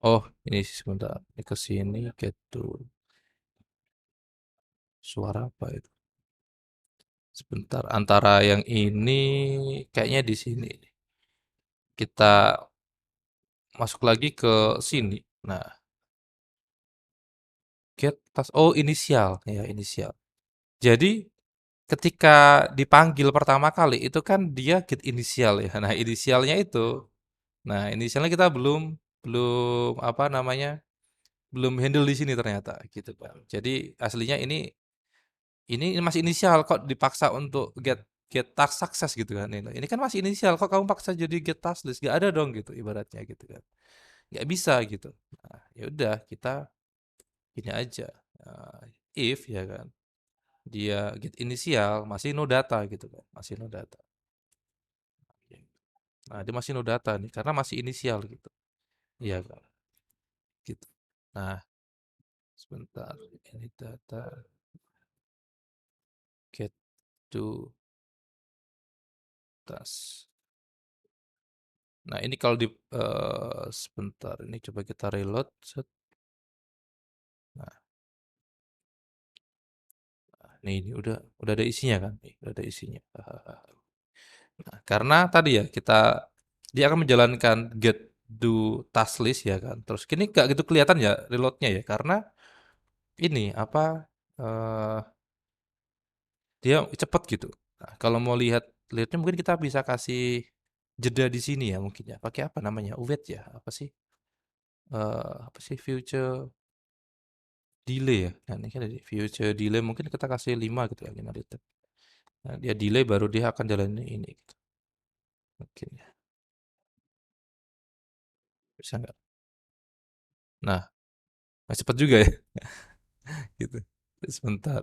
Speaker 1: Oh, ini sebentar. Ini ke sini get to suara apa itu? Sebentar. Antara yang ini kayaknya di sini. Kita masuk lagi ke sini. Nah, get task. Oh, inisial. Ya, inisial. Jadi ketika dipanggil pertama kali itu kan dia get inisial ya. Nah, inisialnya itu. Nah, inisialnya kita belum belum apa namanya? Belum handle di sini ternyata gitu, Pak. Jadi aslinya ini masih inisial kok dipaksa untuk get task success gitu kan. Ini kan masih inisial kok kamu paksa jadi get task list. Gak ada dong gitu ibaratnya gitu kan. Nggak bisa gitu. Nah, ya udah kita gini aja. If ya kan dia get inisial masih no data gitu kan. Masih no data. Nah, dia masih no data nih karena masih inisial gitu. Iya kan, gitu. Nah, sebentar. Ini data get to task. Nah, ini kalau sebentar ini coba kita reload. Set. Nah, ini udah ada isinya kan? Nih, udah ada isinya. Nah, karena tadi ya dia akan menjalankan get do task list ya kan. Terus kini gak gitu kelihatan ya reloadnya ya karena ini apa eh dia cepet gitu. Nah, kalau mau lihatnya mungkin kita bisa kasih jeda di sini ya mungkin ya. Pakai apa namanya? Await ya? Apa sih? apa sih, future delay ya. Nah, ini kan ada future delay mungkin kita kasih 5 gitu ya, 5 detik. Nah, dia delay baru dia akan jalan ini gitu. Mungkin ya. Bisa nggak? Nah, cepet juga ya gitu. Sebentar.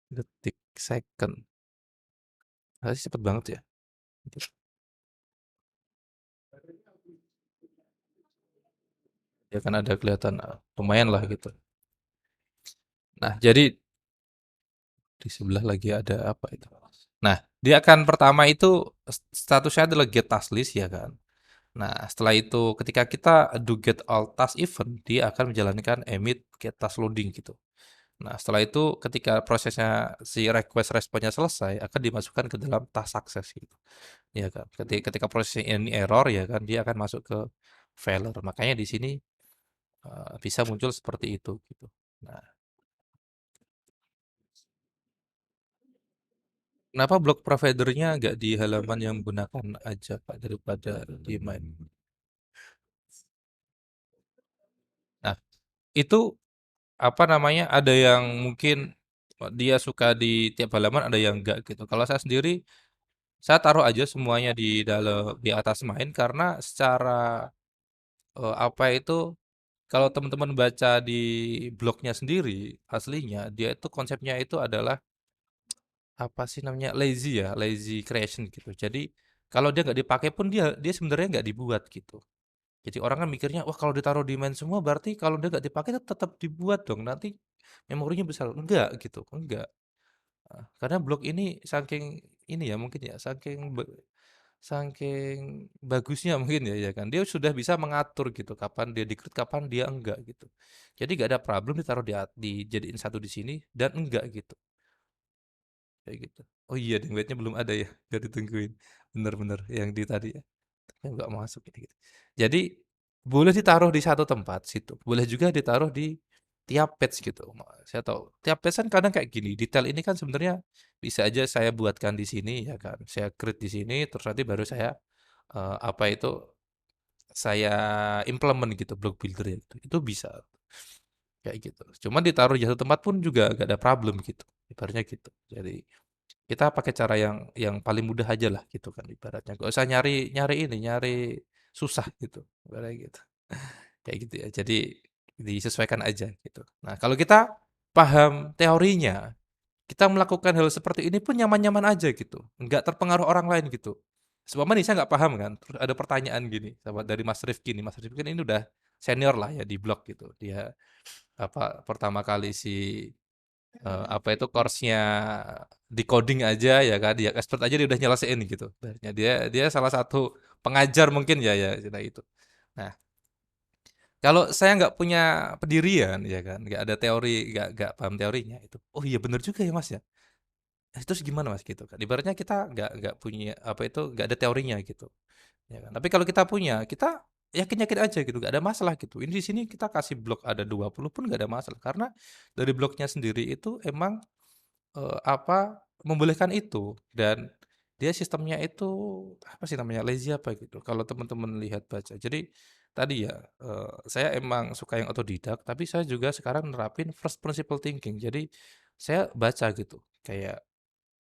Speaker 1: Detik, second. Sih cepet banget ya. Gitu. Ya kan ada kelihatan lumayan lah gitu. Nah, jadi di sebelah lagi ada apa itu? Nah, dia akan pertama itu statusnya adalah get task list ya kan. Nah, setelah itu ketika kita do get all task event, dia akan menjalankan emit get task loading gitu. Nah, setelah itu ketika prosesnya si request responnya selesai, akan dimasukkan ke dalam task success gitu. Ya kan. Ketika prosesnya ini error ya kan, dia akan masuk ke failure. Makanya di sini bisa muncul seperti itu gitu. Nah, kenapa blok providernya nggak di halaman yang menggunakan aja Pak daripada di main? Nah, itu apa namanya? Ada yang mungkin dia suka di tiap halaman, ada yang enggak gitu. Kalau saya sendiri, saya taruh aja semuanya di dalam di atas main karena secara apa itu kalau teman-teman baca di blognya sendiri aslinya dia itu konsepnya itu adalah apa sih namanya lazy ya lazy creation gitu. Jadi kalau dia nggak dipakai pun dia dia sebenarnya nggak dibuat gitu. Jadi orang kan mikirnya wah kalau ditaruh di main semua berarti kalau dia nggak dipakai tetap dibuat dong nanti memorinya besar enggak gitu enggak. Karena blog ini saking ini ya mungkin ya saking bagusnya mungkin ya ya kan dia sudah bisa mengatur gitu kapan dia decrypt kapan dia enggak gitu. Jadi nggak ada problem ditaruh dijadiin satu di sini dan enggak gitu. Kayak gitu. Oh iya, dingbatnya belum ada ya, biar ditungguin. Bener-bener yang di tadi ya, yang nggak masuk ini gitu. Jadi boleh ditaruh di satu tempat situ, boleh juga ditaruh di tiap page gitu. Saya tahu tiap page kan kadang kayak gini. Detail ini kan sebenarnya bisa aja saya buatkan di sini ya kan. Saya create di sini, terus nanti baru saya apa itu saya implement gitu block builder ya. Itu bisa kayak gitu. Cuman ditaruh di satu tempat pun juga gak ada problem gitu. Ibaratnya gitu. Jadi kita pakai cara yang paling mudah aja lah gitu kan ibaratnya. Gak usah nyari nyari ini, nyari susah gitu. Ibaratnya gitu. Kayak gitu ya. Jadi disesuaikan aja gitu. Nah, kalau kita paham teorinya, kita melakukan hal seperti ini pun nyaman-nyaman aja gitu. Nggak terpengaruh orang lain gitu. Sebab ini saya nggak paham kan. Terus ada pertanyaan gini, sama dari Mas Rifki nih. Mas Rifki kan ini udah senior lah ya di blog gitu. Dia apa pertama kali si apa itu course-nya decoding aja ya kan dia expert aja dia udah nyelesain gitu. Akhirnya dia dia salah satu pengajar mungkin ya ya cerita itu. Nah, kalau saya nggak punya pendirian ya kan, nggak ada teori, nggak paham teorinya itu. Oh iya bener juga ya Mas ya. Terus gimana Mas gitu kan? Ibaratnya kita nggak punya apa itu nggak ada teorinya gitu. Ya kan? Tapi kalau kita punya, kita yakin-yakin aja gitu, nggak ada masalah gitu. Ini di sini kita kasih blok ada 20 pun nggak ada masalah karena dari bloknya sendiri itu emang apa, membolehkan itu dan dia sistemnya itu, apa sih namanya, lazy apa gitu, kalau teman-teman lihat baca. Jadi tadi ya, saya emang suka yang otodidak, tapi saya juga sekarang nerapin first principle thinking. Jadi saya baca gitu, kayak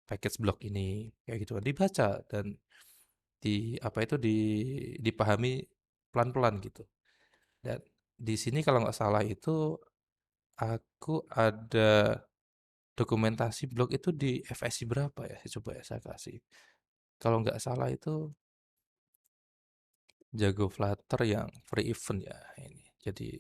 Speaker 1: package block ini, kayak gitu kan, dibaca dan apa itu, dipahami pelan-pelan gitu. Dan di sini kalau nggak salah itu aku ada dokumentasi blog itu di FSI berapa ya? Coba ya saya kasih. Kalau nggak salah itu Jago Flutter yang free event ya ini. Jadi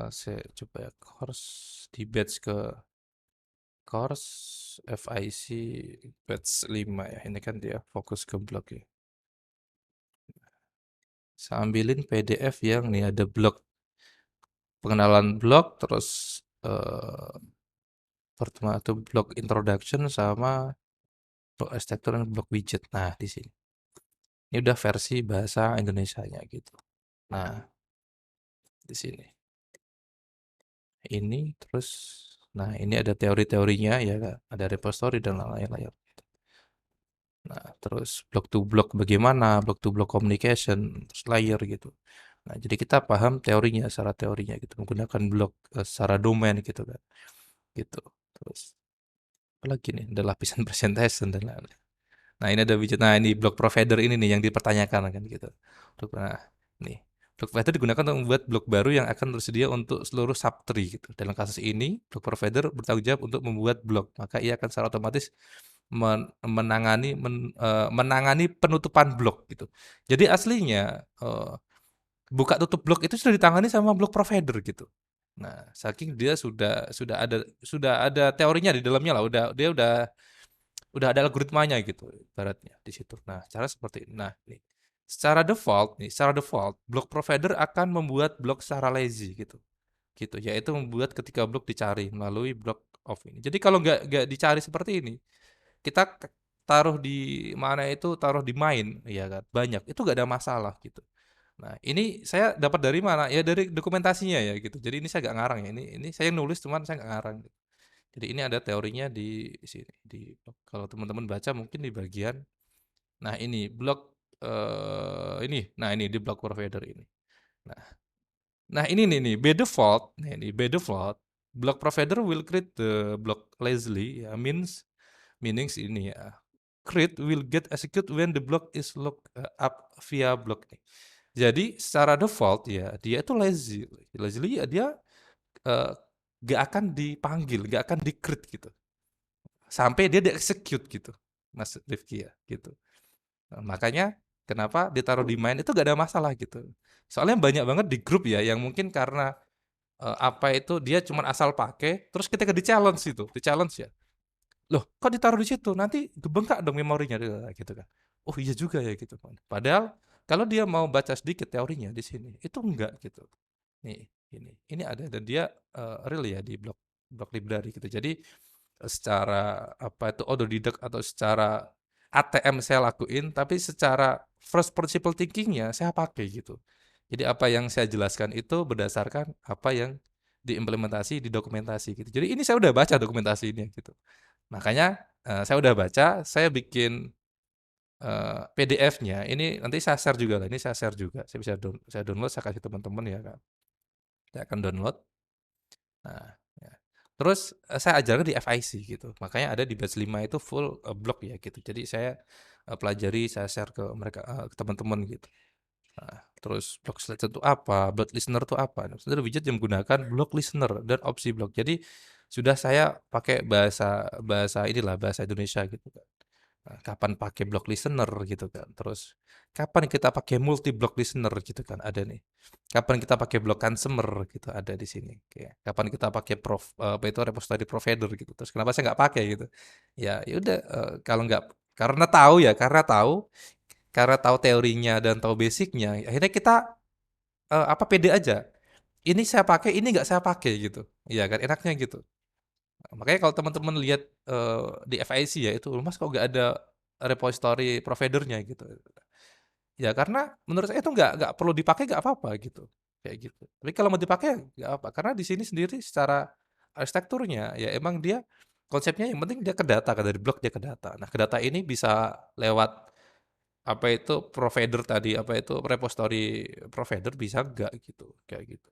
Speaker 1: saya coba ya course di batch ke course FIC batch 5 ya. Ini kan dia fokus ke blog ya. Saya ambilin PDF yang nih ada blog pengenalan blog terus pertama itu blog introduction sama blog arsitektur dan blog widget. Nah, di sini. Ini udah versi bahasa Indonesianya gitu. Nah, di sini. Ini terus Nah, ini ada teori-teorinya ya, Kak, ada repository dan lain-lain. Nah, terus block to block bagaimana, block to block communication, terus layer gitu. Nah, jadi kita paham teorinya, secara teorinya gitu, menggunakan blok secara domain gitu kan, gitu. Terus apalagi nih, ada lapisan presentation dan lain-lain. Nah, ini ada widget. Nah, ini block provider ini nih yang dipertanyakan kan gitu. Nah, nih. Block provider digunakan untuk membuat blok baru yang akan tersedia untuk seluruh subtree gitu. Dalam kasus ini, block provider bertanggung jawab untuk membuat blok. Maka ia akan secara otomatis menangani penutupan blok gitu. Jadi aslinya buka tutup blok itu sudah ditangani sama blok provider gitu. Nah, saking dia sudah ada teorinya di dalamnya lah, udah ada algoritmanya gitu ibaratnya di situ. Nah, cara seperti ini. Nah, nih. Secara default, block provider akan membuat blok secara lazy gitu. Gitu, yaitu membuat ketika blok dicari melalui block of ini. Jadi kalau nggak dicari seperti ini, kita taruh di mana itu, taruh di main, ya kan, banyak, itu nggak ada masalah gitu. Nah, ini saya dapat dari mana? Ya dari dokumentasinya ya gitu. Jadi ini saya nggak ngarang ya. Ini saya nulis cuman saya nggak ngarang. Jadi ini ada teorinya di sini. Kalau teman-teman baca mungkin di bagian. Nah ini blok ini. Nah ini di blok provider ini. Nah, nah ini nih by default. Nah ini by default. Block provider will create the block lazily. Ya, meanings ini ya. Create will get execute when the block is looked up via block. Jadi secara default ya dia itu lazy. Lazily ya dia eh, gak akan dipanggil, gak akan di-create gitu. Sampai dia di-execute gitu. Mas Rifki ya gitu. Nah, makanya kenapa ditaruh di main itu gak ada masalah gitu. Soalnya banyak banget di grup ya yang mungkin karena apa itu dia cuma asal pakai terus ketika di-challenge itu, di-challenge ya. Loh, kok ditaruh di situ? Nanti bengkak dong memorinya gitu kan. Oh iya juga ya gitu kan. Padahal kalau dia mau baca sedikit teorinya di sini, itu enggak gitu. Nih, ini ada dan dia real ya di blok blok library gitu. Jadi secara apa itu autodidact atau secara ATM saya lakuin, tapi secara first principle thinkingnya saya pakai gitu. Jadi apa yang saya jelaskan itu berdasarkan apa yang diimplementasi di dokumentasi gitu. Jadi ini saya udah baca dokumentasi ini gitu. Makanya saya udah baca, saya bikin PDF-nya. Ini nanti saya share juga lah. Ini saya share juga. Saya bisa saya download, saya kasih teman-teman ya kan. Saya akan download. Nah, ya. Terus saya ajarkan di FIC gitu. Makanya ada di batch 5 itu full blog ya gitu. Jadi saya pelajari, saya share ke mereka ke teman-teman gitu. Nah, terus block selection itu apa? Block listener itu apa? Nah, sebenarnya widget yang menggunakan block listener dan opsi block. Jadi sudah saya pakai bahasa bahasa inilah bahasa Indonesia gitu kan. Nah, kapan pakai block listener gitu kan. Terus kapan kita pakai multi block listener gitu kan ada nih. Kapan kita pakai block consumer gitu ada di sini. Kayak kapan kita pakai apa itu repository provider gitu. Terus kenapa saya nggak pakai gitu? Ya udah kalau nggak karena tahu teorinya dan tahu basicnya, akhirnya kita apa pede aja. Ini saya pakai, ini nggak saya pakai gitu. Iya kan enaknya gitu. Makanya kalau teman-teman lihat di FIC ya itu, Mas kok nggak ada repository providernya gitu. Ya karena menurut saya itu nggak perlu dipakai nggak apa-apa gitu. Kayak gitu. Tapi kalau mau dipakai nggak apa. Karena di sini sendiri secara arsitekturnya ya emang dia konsepnya yang penting dia ke data, kan dari blok dia ke data. Nah ke data ini bisa lewat apa itu provider tadi, apa itu repository provider bisa nggak gitu, kayak gitu.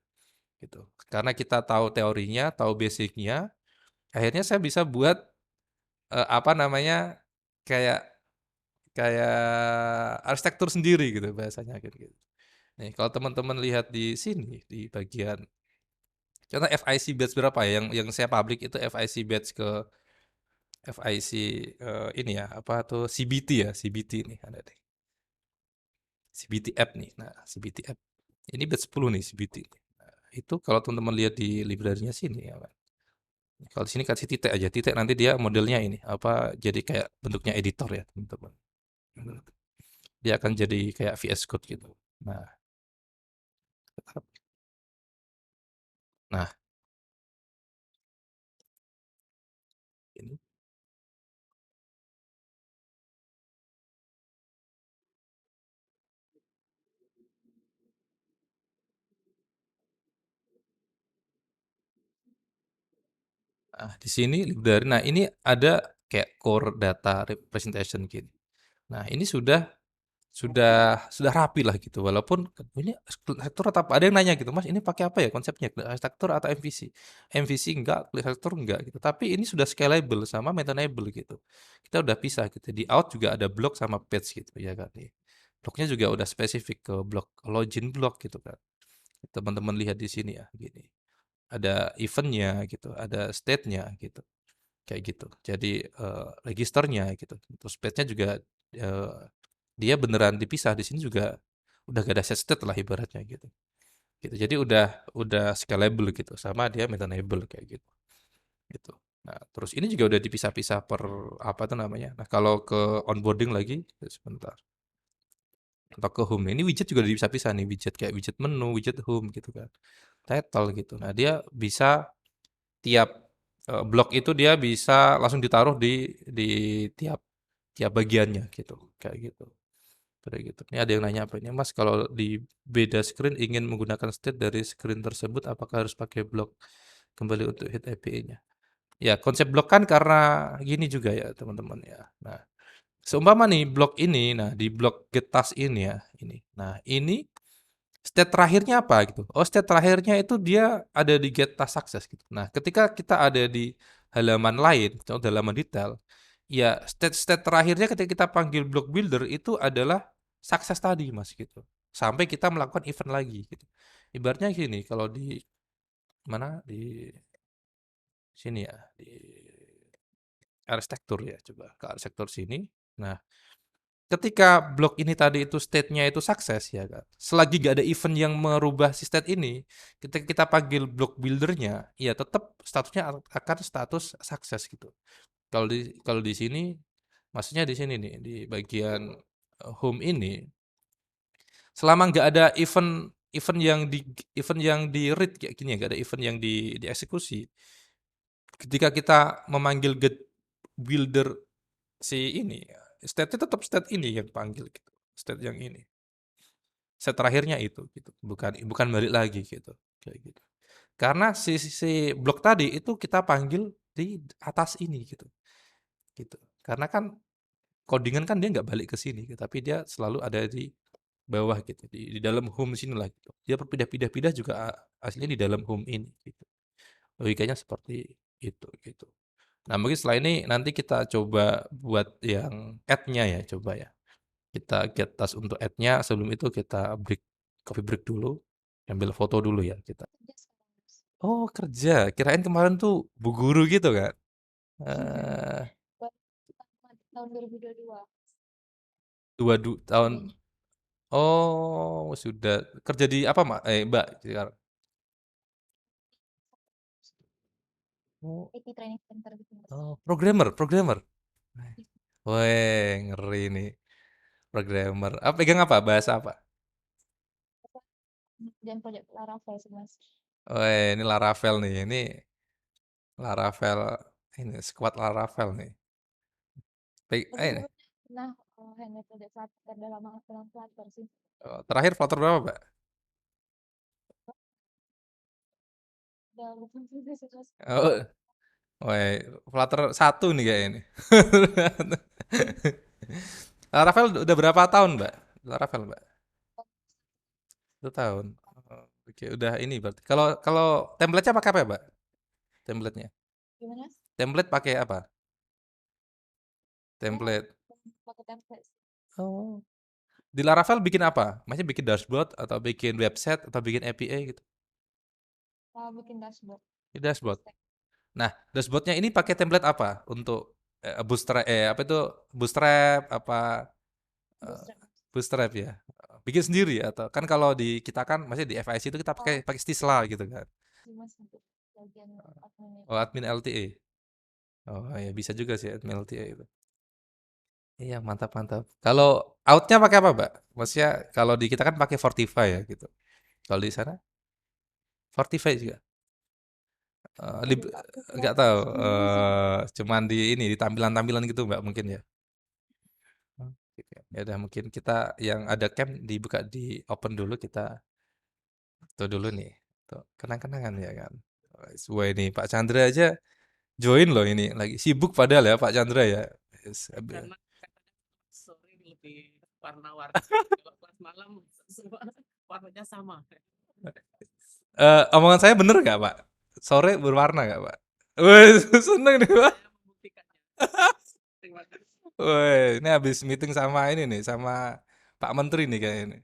Speaker 1: Gitu. Karena kita tahu teorinya, tahu basicnya, akhirnya saya bisa buat apa namanya kayak kayak arsitektur sendiri gitu bahasanya gitu. Nih kalau teman-teman lihat di sini di bagian contoh FIC batch berapa ya yang saya public itu FIC batch ke FIC ini ya apa tuh CBT ya CBT nih ada deh CBT app nih. Nah CBT app ini batch 10 nih CBT. Nah, itu kalau teman-teman lihat di library-nya sini ya kan. Kalau di sini kasih titik aja titik nanti dia modelnya ini apa jadi kayak bentuknya editor ya teman-teman. Dia akan jadi kayak VS Code gitu. Nah, nah ini Nah, di sini library. Nah, ini ada kayak core data representation gitu. Nah, ini sudah rapi lah gitu. Walaupun ini arsitektur atau apa? Ada yang nanya gitu, Mas, ini pakai apa ya konsepnya? Arsitektur atau MVC? MVC enggak, arsitektur enggak gitu. Tapi ini sudah scalable sama maintainable gitu. Kita udah pisah gitu. Di out juga ada block sama page gitu ya kan. Blocknya juga udah spesifik ke blok login block gitu kan. Teman-teman lihat di sini ya, gini. Ada eventnya gitu, ada state-nya gitu, kayak gitu. Jadi registernya gitu. Terus page-nya juga eh, dia beneran dipisah di sini juga udah gak ada set state lah ibaratnya gitu. Gitu. Jadi udah scalable gitu sama dia maintainable kayak gitu. Gitu. Nah, terus ini juga udah dipisah-pisah per apa tuh namanya. Nah, kalau ke onboarding lagi sebentar. Atau ke home. Ini widget juga dipisah-pisah nih, widget kayak widget menu, widget home gitu kan. Title gitu. Nah, dia bisa tiap blok itu dia bisa langsung ditaruh di tiap tiap bagiannya gitu. Kayak gitu. Kayak gitu. Ini ada yang nanya apa ini, Mas, kalau di beda screen ingin menggunakan state dari screen tersebut, apakah harus pakai blok kembali untuk hit API-nya? Ya, konsep blok kan karena gini juga ya, teman-teman ya. Nah, seumpama nih blok ini, nah di blok get task ini ya, ini. Nah, ini state terakhirnya apa gitu? Oh, state terakhirnya itu dia ada di get task success gitu. Nah, ketika kita ada di halaman lain, contoh halaman detail, ya state-state terakhirnya ketika kita panggil block builder itu adalah sukses tadi Mas gitu. Sampai kita melakukan event lagi gitu. Ibaratnya gini, kalau di mana di sini ya, di arsitektur ya, coba ke arsitektur sini. Nah, ketika blok ini tadi itu state-nya itu sukses ya kan. Selagi gak ada event yang merubah si state ini, ketika kita panggil block buildernya, ya tetap statusnya akan status sukses gitu. Kalau di sini, maksudnya di sini nih di bagian home ini, selama nggak ada event event yang di read kayak gini ya, nggak ada event yang dieksekusi. Ketika kita memanggil get builder si ini, state-nya tetap state ini yang panggil gitu, state yang ini. State terakhirnya itu gitu, bukan bukan balik lagi gitu, kayak gitu. Karena si blok tadi itu kita panggil di atas ini gitu, gitu. Karena kan codingan kan dia nggak balik ke sini, tapi dia selalu ada di bawah gitu, di dalam home sini lah gitu. Dia berpindah-pindah juga aslinya di dalam home ini gitu. Logikanya seperti itu gitu. Nah, mungkin setelah ini nanti kita coba buat yang add-nya ya, coba ya. Kita get task untuk add-nya, sebelum itu kita break, coffee break dulu, ambil foto dulu ya kita. Oh, kerja. Kirain kemarin tuh bu guru gitu kan? Eh,
Speaker 2: Tahun 2022.
Speaker 1: tahun.
Speaker 2: Kayaknya.
Speaker 1: Oh, sudah kerja di apa, Mak? Mbak sekarang. Oh,
Speaker 2: IT training center gitu Mas.
Speaker 1: oh, programmer, programmer. Weh, ngeri nih. Programmer. Apa pegang apa? Bahasa apa?
Speaker 2: Dan project Laravel sih Mas.
Speaker 1: Weh, ini Laravel nih. Ini Laravel, ini squad Laravel nih.
Speaker 2: Tapi sebelumnya pernah handle project Flutter, udah lama pegang Flutter sih.
Speaker 1: Terakhir Flutter berapa, Mbak?
Speaker 2: Udah lupa juga sih Mas.
Speaker 1: Oh, weh, Flutter satu nih kayaknya ini. Laravel udah berapa tahun, Mbak? Laravel, Mbak? 1 tahun. Oh, oke, udah ini berarti. Kalau kalau template-nya pakai apa ya, Mbak? Template-nya.
Speaker 2: Gimana Mas?
Speaker 1: Template pakai apa?
Speaker 2: Ya,
Speaker 1: Template.
Speaker 2: pakai template.
Speaker 1: Oh. Di Laravel bikin apa? Maksudnya bikin dashboard atau bikin website atau bikin API gitu?
Speaker 2: Bikin dashboard.
Speaker 1: Ini dashboard.
Speaker 2: Stack.
Speaker 1: Nah, dashboardnya ini pakai template apa untuk bootstrap apa itu bootstrap apa eh,
Speaker 2: Bootstrap.
Speaker 1: bootstrap ya? Bikin sendiri atau kan kalau di kita kan masih di FIC itu kita pakai
Speaker 2: Oh,
Speaker 1: pakai Stisla gitu kan.
Speaker 2: sih Mas untuk bagian admin
Speaker 1: Oh,
Speaker 2: itu.
Speaker 1: admin LTA. Oh ya bisa juga sih admin LTA itu. Iya, mantap mantap. Kalau outnya pakai apa, Mbak? Maksudnya kalau di kita kan pakai Fortify ya gitu. Kalau di sana Fortify juga.
Speaker 2: Aduh, aku
Speaker 1: Nggak
Speaker 2: kurang
Speaker 1: tahu.
Speaker 2: tahu sih.
Speaker 1: Cuman di ini di tampilan-tampilan gitu, Mbak mungkin ya. Oke. Ya udah mungkin kita yang ada camp dibuka di open dulu kita tuh dulu nih. Tuh kenang-kenangan ya kan. Wah ini Pak Chandra aja Join loh ini lagi sibuk padahal ya Pak Chandra ya. Yes,
Speaker 3: Karena katanya sore lebih warna-warni, kalau kelas malam semua warnanya sama.
Speaker 1: Omongan saya bener nggak Pak? Sore berwarna nggak Pak? Wih, seneng nih Pak.
Speaker 3: Saya membuktikannya. Terima kasih.
Speaker 1: Wih, ini habis meeting sama ini nih, sama Pak Menteri nih kayaknya ini.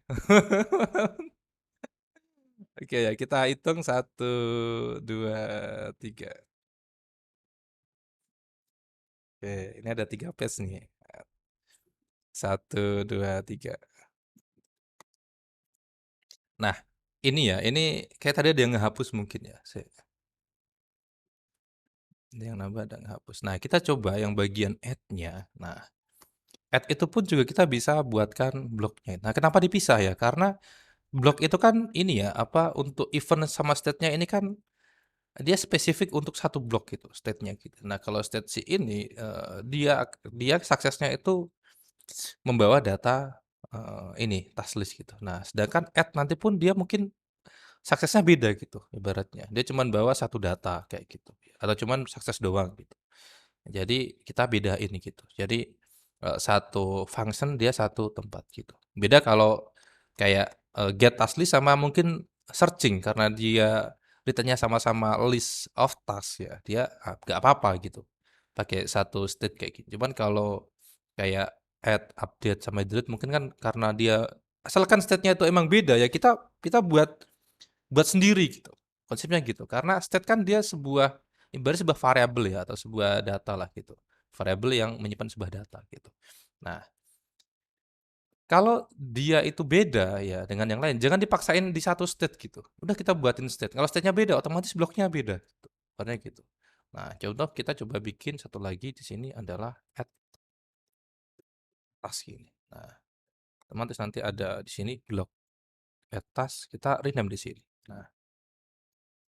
Speaker 1: Oke ya, kita hitung 1, 2, 3. Oke, ini ada 3 page nih. 1, 2, 3. Nah, ini kayak tadi ada yang ngehapus mungkin ya. Ada yang nambah, ada yang ngehapus. Nah, kita coba yang bagian add-nya. Nah, add itu pun juga kita bisa buatkan bloknya. Nah, kenapa dipisah ya? Karena blok itu kan ini ya, apa untuk event sama state-nya ini kan dia spesifik untuk satu blok gitu, state-nya gitu. Nah, kalau state si ini dia dia suksesnya itu membawa data ini task list gitu. Nah, sedangkan add nanti pun dia mungkin suksesnya beda gitu ibaratnya. Dia cuman bawa satu data kayak gitu atau cuman sukses doang gitu. Jadi kita bedain gitu. Jadi satu function dia satu tempat gitu. Beda kalau kayak get task list sama mungkin searching karena dia returnnya sama-sama list of task ya. Dia nggak apa-apa gitu. Pakai satu state kayak gitu. Cuman kalau kayak add, update sama delete mungkin kan karena dia asalkan state-nya itu emang beda ya kita kita buat sendiri gitu. Konsepnya gitu. Karena state kan dia sebuah ibarat sebuah variabel ya atau sebuah data lah gitu. Variabel yang menyimpan sebuah data gitu. Nah, kalau dia itu beda ya dengan yang lain, jangan dipaksain di satu state gitu. Udah kita buatin state. Kalau state-nya beda, otomatis bloknya beda. Gitu. Karena gitu. Nah, contoh kita coba bikin satu lagi di sini adalah add task ini. Nah, otomatis nanti ada di sini blok add task, kita rename di sini. Nah,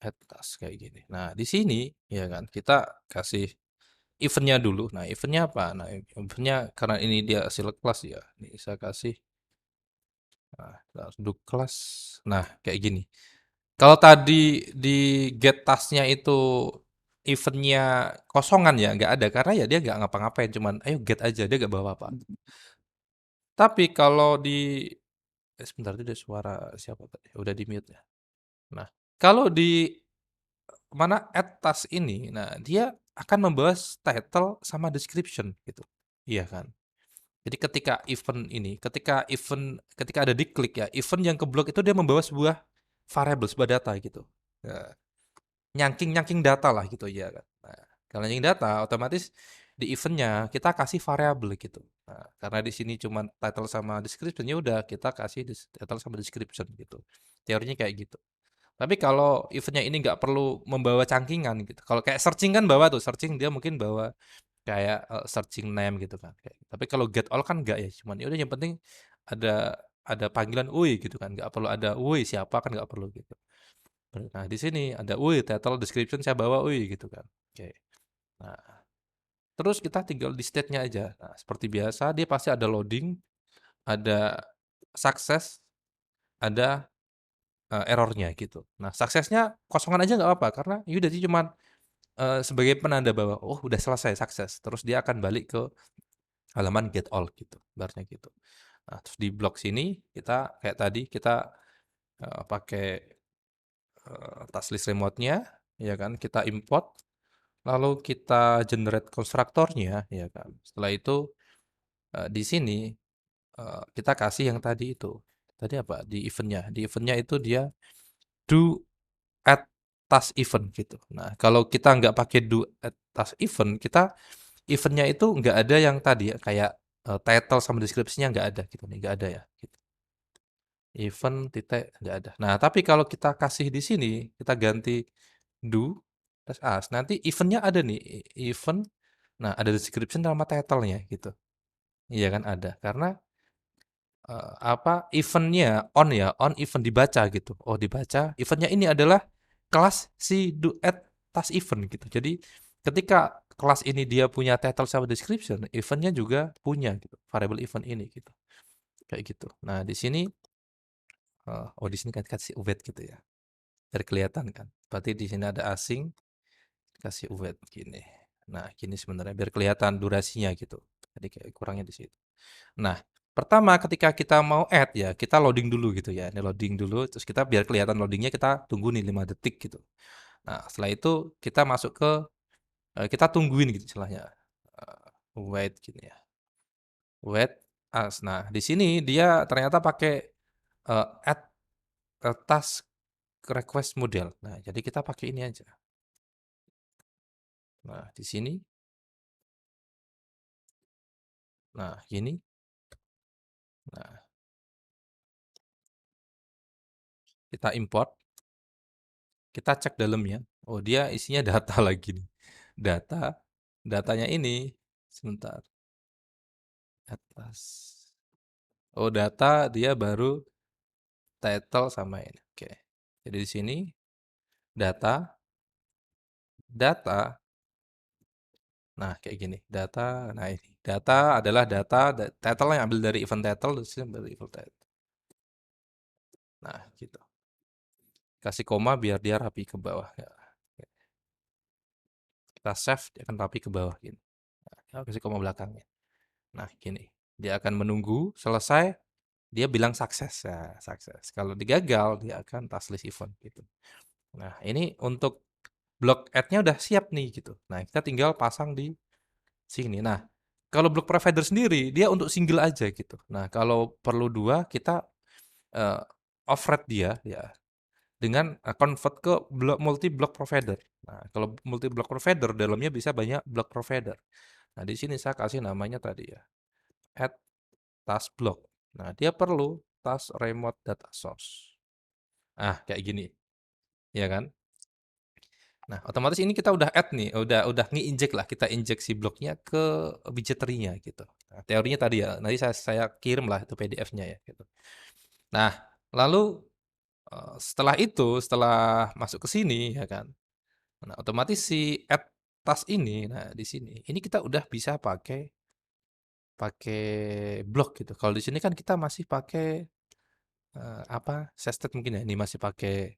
Speaker 1: add task kayak gini. Nah, di sini ya kan kita kasih eventnya dulu. Nah, eventnya apa? Nah, eventnya karena ini dia select class ya. Ini saya kasih do class. Nah, kayak gini. Kalau tadi di get tasknya itu eventnya kosongan ya, nggak ada karena ya dia nggak ngapa-ngapain, cuman ayo get aja dia nggak bawa apa. Tapi kalau di sebentar itu ada suara siapa tadi? Udah di mute ya. Nah, kalau di mana add task ini, nah dia akan membawa title sama description gitu. Iya kan? Jadi ketika ada diklik ya, event yang keblok itu dia membawa sebuah variable, sebuah data gitu. Nah, nyangking data lah gitu ya kan. Nah, kalau nyangking data otomatis di eventnya kita kasih variabel gitu. Nah, karena di sini cuma title sama description ya udah kita kasih title sama description gitu. Teorinya kayak gitu. Tapi kalau eventnya ini nggak perlu membawa cangkingan gitu. Kalau kayak searching kan bawa tuh, searching dia mungkin bawa kayak searching name gitu kan. Tapi kalau get all kan nggak ya, cuman ya udah yang penting ada panggilan UI gitu kan, nggak perlu ada UI siapa kan nggak perlu gitu. Nah di sini ada UI title description saya bawa UI gitu kan. Oke. Nah terus kita tinggal di state-nya aja. Nah seperti biasa dia pasti ada loading, ada success, ada errornya gitu. Nah suksesnya kosongan aja nggak apa-apa karena ya udah sih cuman sebagai penanda bahwa oh udah selesai sukses. Terus dia akan balik ke halaman get all gitu, ibaratnya gitu. Nah, terus di blok sini kita kayak tadi kita pakai task list remote-nya, ya kan? Kita import, lalu kita generate konstruktornya, ya kan? Setelah itu di sini kita kasih yang tadi itu. Tadi apa? Di event-nya. Di event-nya itu dia do add task event gitu. Nah, kalau kita nggak pakai do add task event, kita event-nya itu nggak ada yang tadi ya, kayak title sama deskripsinya nggak ada gitu nih, nggak ada ya. Gitu. Event titik nggak ada. Nah, tapi kalau kita kasih di sini, kita ganti do plus as, nanti event-nya ada nih, event, nah ada description sama title-nya gitu. Iya kan ada, karena apa event-nya on ya, on event dibaca gitu. Oh dibaca, event-nya ini adalah kelas si do add task event gitu. Jadi ketika kelas ini dia punya title sama description, event-nya juga punya gitu, variable event ini gitu. Kayak gitu. Nah, di sini oh di sini kan kasih await gitu ya. Biar kelihatan kan. Berarti di sini ada asing, kasih wait gini. Nah, gini sebenarnya biar kelihatan durasinya gitu. Jadi kayak kurangnya di situ. Nah, pertama ketika kita mau add ya, kita loading dulu gitu ya. Ini loading dulu, terus kita biar kelihatan loadingnya kita tunggu nih 5 detik gitu. Nah, setelah itu kita masuk ke, kita tungguin gitu istilahnya. Wait gini ya. Wait as. Nah, di sini dia ternyata pakai add task request model. Nah, jadi kita pakai ini aja. Nah, di sini. Nah, gini. Nah, kita import. Kita cek dalamnya. Oh, dia isinya data lagi nih. Data. Datanya ini. Sebentar. Atas. Oh, data dia baru title sama ini. Oke. Jadi di sini data. Data. Nah, kayak gini. Data. Nah, ini. Data adalah data. Title yang ambil dari event title. Terus ambil dari event title. Nah, gitu. Kasih koma biar dia rapi ke bawah. Ya. Kita save, dia akan rapi ke bawah gini. Nah, kasih koma belakangnya. Nah, gini. Dia akan menunggu selesai, dia bilang sukses ya, sukses. Kalau digagal, dia akan task list event gitu. Nah, ini untuk blok add-nya udah siap nih gitu. Nah, kita tinggal pasang di sini. Nah, kalau blok provider sendiri, dia untuk single aja gitu. Nah, kalau perlu dua, kita uh, override dia ya dengan convert ke multi block provider. Nah, kalau multi block provider dalamnya bisa banyak block provider. Nah, di sini saya kasih namanya tadi ya, add task block. Nah, dia perlu task remote data source. Ah, kayak gini. Ya kan? Nah, otomatis ini kita udah add nih, udah nge-inject lah, kita inject si bloknya ke budgetary-nya gitu. Nah, teorinya tadi ya, nanti saya kirim lah itu PDF-nya ya gitu. Nah, lalu setelah itu, setelah masuk ke sini ya kan. Nah, otomatis si add task ini, nah di sini, ini kita udah bisa pakai blok gitu. Kalau di sini kan kita masih pakai apa? Sestet mungkin ya. Ini masih pakai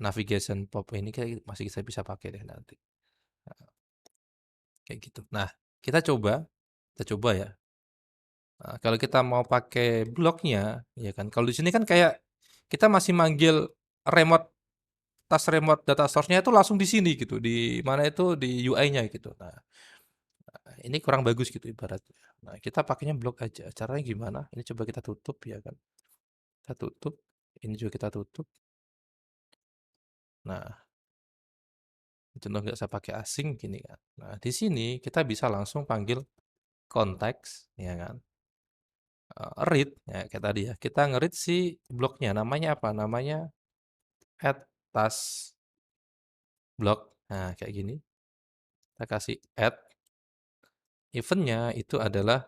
Speaker 1: navigation pop ini kayak masih saya bisa pakai deh nanti. Nah, kayak gitu. Nah, kita coba ya. Nah, kalau kita mau pakai bloknya, ya kan. Kalau di sini kan kayak kita masih manggil remote remote data source-nya itu langsung di sini gitu, di mana itu di UI-nya gitu. Nah, ini kurang bagus gitu ibaratnya. Nah, kita pakainya blok aja. Caranya gimana? Ini coba kita tutup ya kan. Kita tutup. Ini juga kita tutup. Nah, contoh nggak saya pakai asing gini kan. Nah, di sini kita bisa langsung panggil konteks, ya kan. Read, ya kayak tadi ya. Kita nge-read si bloknya. Namanya apa? Namanya add task block. Nah, kayak gini. Kita kasih add. Eventnya itu adalah,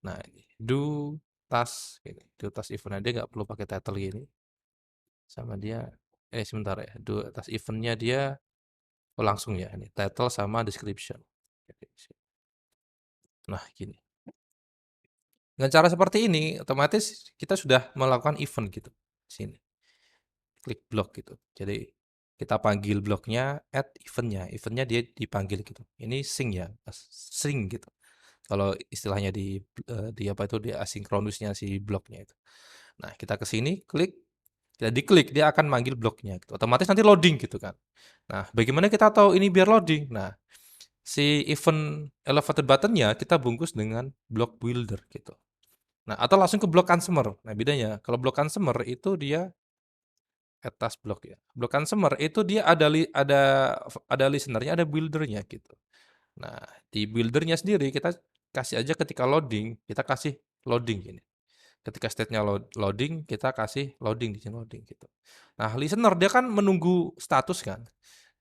Speaker 1: nah ini, do task. Gini. Do task event. Dia nggak perlu pakai title gini. Sama dia, sebentar ya. Do task eventnya dia, oh langsung ya. Ini title sama description. Nah, gini. Dengan cara seperti ini, otomatis kita sudah melakukan event gitu. Sini. Klik blok gitu. Jadi kita panggil bloknya, add eventnya. Eventnya dia dipanggil gitu. Ini sync ya, sync gitu. Kalau istilahnya di apa itu di asinkronusnya si bloknya itu. Nah, kita ke sini, klik, kita diklik, dia akan manggil bloknya. Gitu. Otomatis nanti loading gitu kan. Nah, bagaimana kita tahu ini biar loading? Nah, si event elevated buttonnya kita bungkus dengan block builder gitu. Nah, atau langsung ke block consumer. Nah, bedanya kalau block consumer itu dia atas blok ya. Block consumer itu dia ada listenernya, ada buildernya gitu. Nah, di buildernya sendiri kita kasih aja ketika loading, kita kasih loading gini. Ketika state-nya loading, kita kasih loading di sini loading gitu. Nah, listener dia kan menunggu status kan.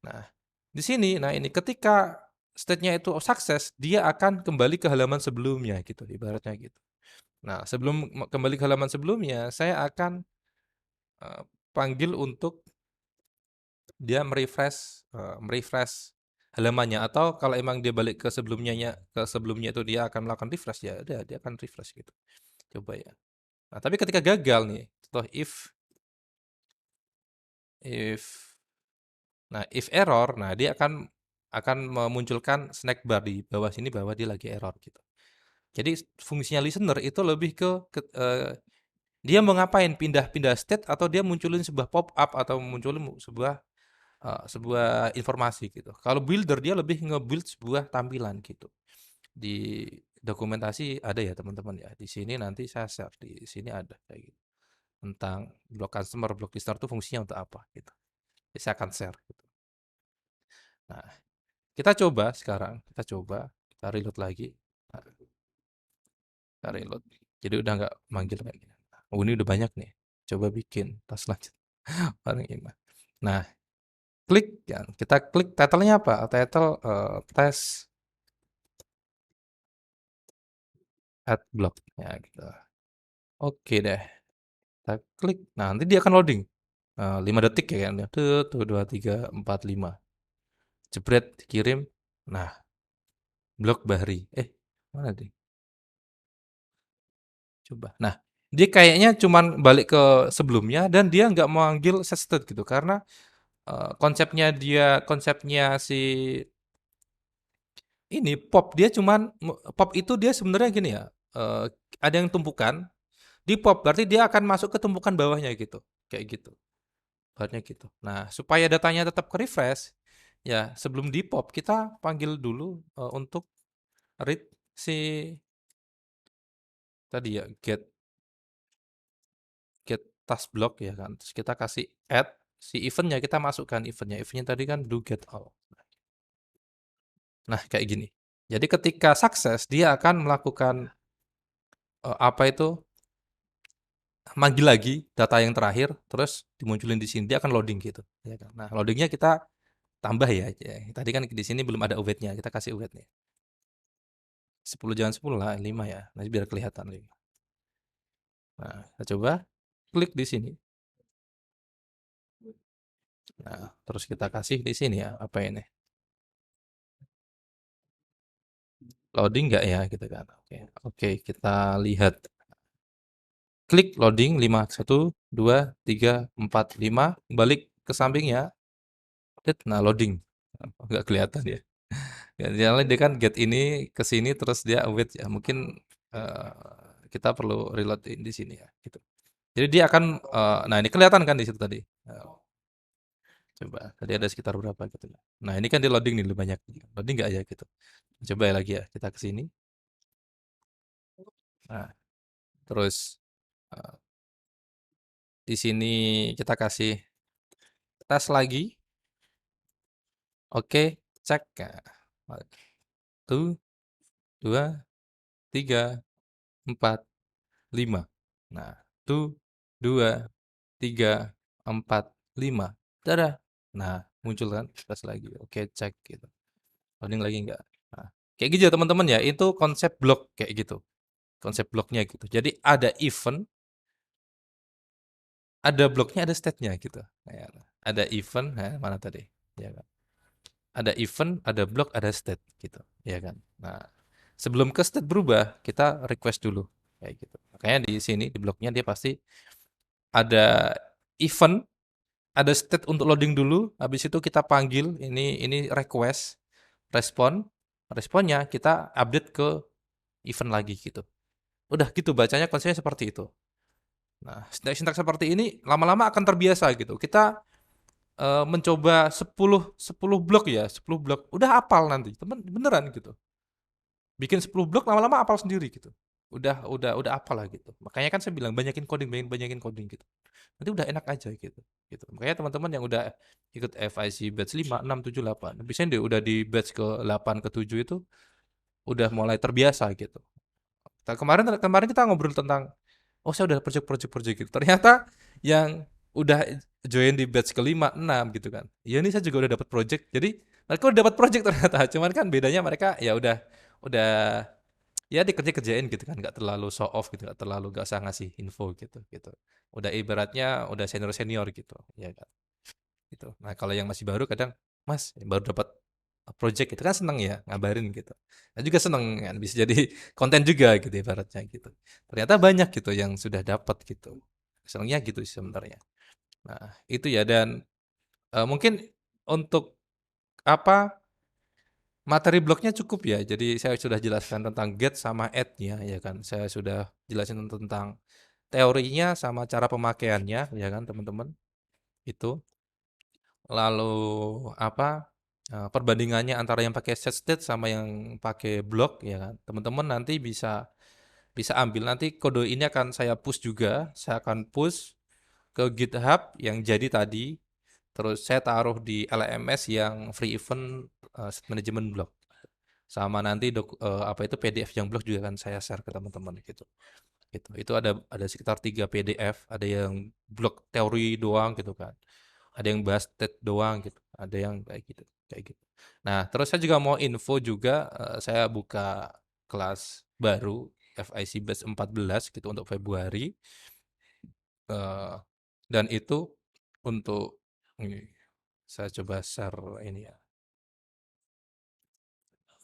Speaker 1: Nah, di sini, nah ini ketika state-nya itu sukses, dia akan kembali ke halaman sebelumnya gitu, ibaratnya gitu. Nah, sebelum kembali ke halaman sebelumnya, saya akan panggil untuk dia merefresh halamannya, atau kalau emang dia balik ke sebelumnya itu dia akan melakukan refresh ya, udah dia akan refresh gitu. Coba ya. Nah, tapi ketika gagal nih, contoh if error, nah dia akan akan memunculkan snack bar di bawah sini bahwa dia lagi error gitu. Jadi fungsinya listener itu lebih dia mau ngapain, pindah-pindah state atau dia munculin sebuah pop up atau munculin sebuah informasi gitu. Kalau builder dia lebih nge-build sebuah tampilan gitu. Di dokumentasi ada ya teman-teman ya. Di sini nanti saya share, di sini ada kayak gitu. Tentang blok customer, blok listener itu fungsinya untuk apa gitu. Jadi saya akan share gitu. Nah, kita coba sekarang, kita reload lagi. Nah, kita reload. Jadi udah nggak manggil kayak gini. Oh, ini udah banyak nih. Coba bikin tas lanjut. Paling ini. Nah, klik ya. Kita klik title-nya apa? Title tes add block ya gitu. Oke deh. Kita klik. Nah, nanti dia akan loading. 5 detik ya kan. 1, 2, 3, 4, 5. Jebret, kirim. Nah, blok Bahri. Mana deh? Coba. Nah, dia kayaknya cuman balik ke sebelumnya dan dia nggak manggil set state gitu karena konsepnya si ini pop dia cuman pop itu dia sebenarnya gini ya. Ada yang tumpukan di pop berarti dia akan masuk ke tumpukan bawahnya gitu. Kayak gitu. Bahannya gitu. Nah, supaya datanya tetap ke refresh, ya sebelum di pop kita panggil dulu untuk read si tadi ya get task block ya kan. Terus kita kasih add si eventnya, kita masukkan eventnya tadi kan do get all. Nah, kayak gini. Jadi ketika sukses dia akan melakukan apa itu manggil lagi data yang terakhir terus dimunculin di sini dia akan loading gitu ya kan. Nah, loadingnya kita tambah ya. Tadi kan di sini belum ada await-nya, kita kasih await-nya. 10 jangan 10 lah, 5 ya. Nanti biar kelihatan 5. Nah, kita coba klik di sini. Nah, terus kita kasih di sini ya, apa ini? Loading nggak ya gitu kan. Oke, kita lihat. Klik loading 5, 1, 2, 3, 4, 5, balik ke samping ya. Nah, loading. Nggak kelihatan ya. Jalan dia kan get ini ke sini terus dia await ya. Mungkin kita perlu reload di sini ya gitu. Jadi dia akan nah ini kelihatan kan di situ tadi. Coba tadi ada sekitar berapa gitu ya. Nah, ini kan di loading nih lebih banyak. Loading nggak ya gitu. Coba ya lagi ya, kita ke sini. Nah, terus di sini kita kasih tes lagi. Oke, cek. Nah, 1, 2, 3, 4, 5. Nah, 1, 2, 3, 4, 5. Dadah. Nah, muncul kan tes lagi. Oke, cek gitu. Loading lagi nggak? Nah, kayak gitu ya teman-teman ya. Itu konsep blok kayak gitu. Konsep bloknya gitu. Jadi ada event, ada bloknya, ada state-nya gitu. Nah, ada event, mana tadi? Ya kan? Ada event, ada blok, ada state gitu, ya kan? Nah, sebelum ke state berubah, kita request dulu kayak gitu. Makanya di sini di bloknya dia pasti ada event, ada state untuk loading dulu, habis itu kita panggil ini request, responnya kita update ke event lagi gitu. Udah gitu bacanya konsepnya seperti itu. Nah, sintaks seperti ini lama-lama akan terbiasa gitu. Kita mencoba 10 blok ya, 10 blok. Udah hafal nanti, teman beneran gitu. Bikin 10 blok lama-lama hafal sendiri gitu. Udah hafal lah gitu. Makanya kan saya bilang banyakin coding gitu. Nanti udah enak aja gitu. Gitu. Makanya teman-teman yang udah ikut FIC batch 5, 6, 7, 8. Biasanya udah di batch ke 8 ke 7 itu udah mulai terbiasa gitu. Kemarin kita ngobrol tentang saya udah project gitu. Ternyata yang udah join di batch kelima, 6 gitu kan. Ya ini saya juga udah dapat project. Jadi mereka udah dapat project ternyata. Cuman kan bedanya mereka ya udah ya dikerjain gitu kan, nggak terlalu show off gitu, nggak usah ngasih info gitu. Udah ibaratnya udah senior gitu, ya kan. Gitu. Nah kalau yang masih baru kadang, Mas baru dapat project itu kan seneng ya ngabarin gitu. Nah juga seneng kan bisa jadi konten juga gitu ibaratnya gitu. Ternyata banyak gitu yang sudah dapat gitu. Senengnya gitu sih sebenarnya. Nah itu ya dan mungkin untuk apa Materi blognya cukup ya, jadi saya sudah jelaskan tentang get sama add-nya ya kan. Saya sudah jelasin tentang teorinya sama cara pemakaiannya ya kan teman-teman. Itu. Lalu apa, perbandingannya antara yang pakai set state sama yang pakai blok ya kan. Teman-teman nanti bisa bisa ambil, nanti kode ini akan saya push juga, saya akan push ke GitHub yang jadi tadi, terus saya taruh di LMS yang free event set management block. Sama nanti apa itu PDF yang blog juga akan saya share ke teman-teman gitu. Gitu. Itu ada sekitar 3 PDF, ada yang blog teori doang gitu kan. Ada yang bahas TED doang gitu, ada yang kayak gitu, kayak gitu. Nah, terus saya juga mau info juga, saya buka kelas baru FIC Batch 14 gitu untuk Februari, eee, dan itu untuk ini, saya coba share ini ya.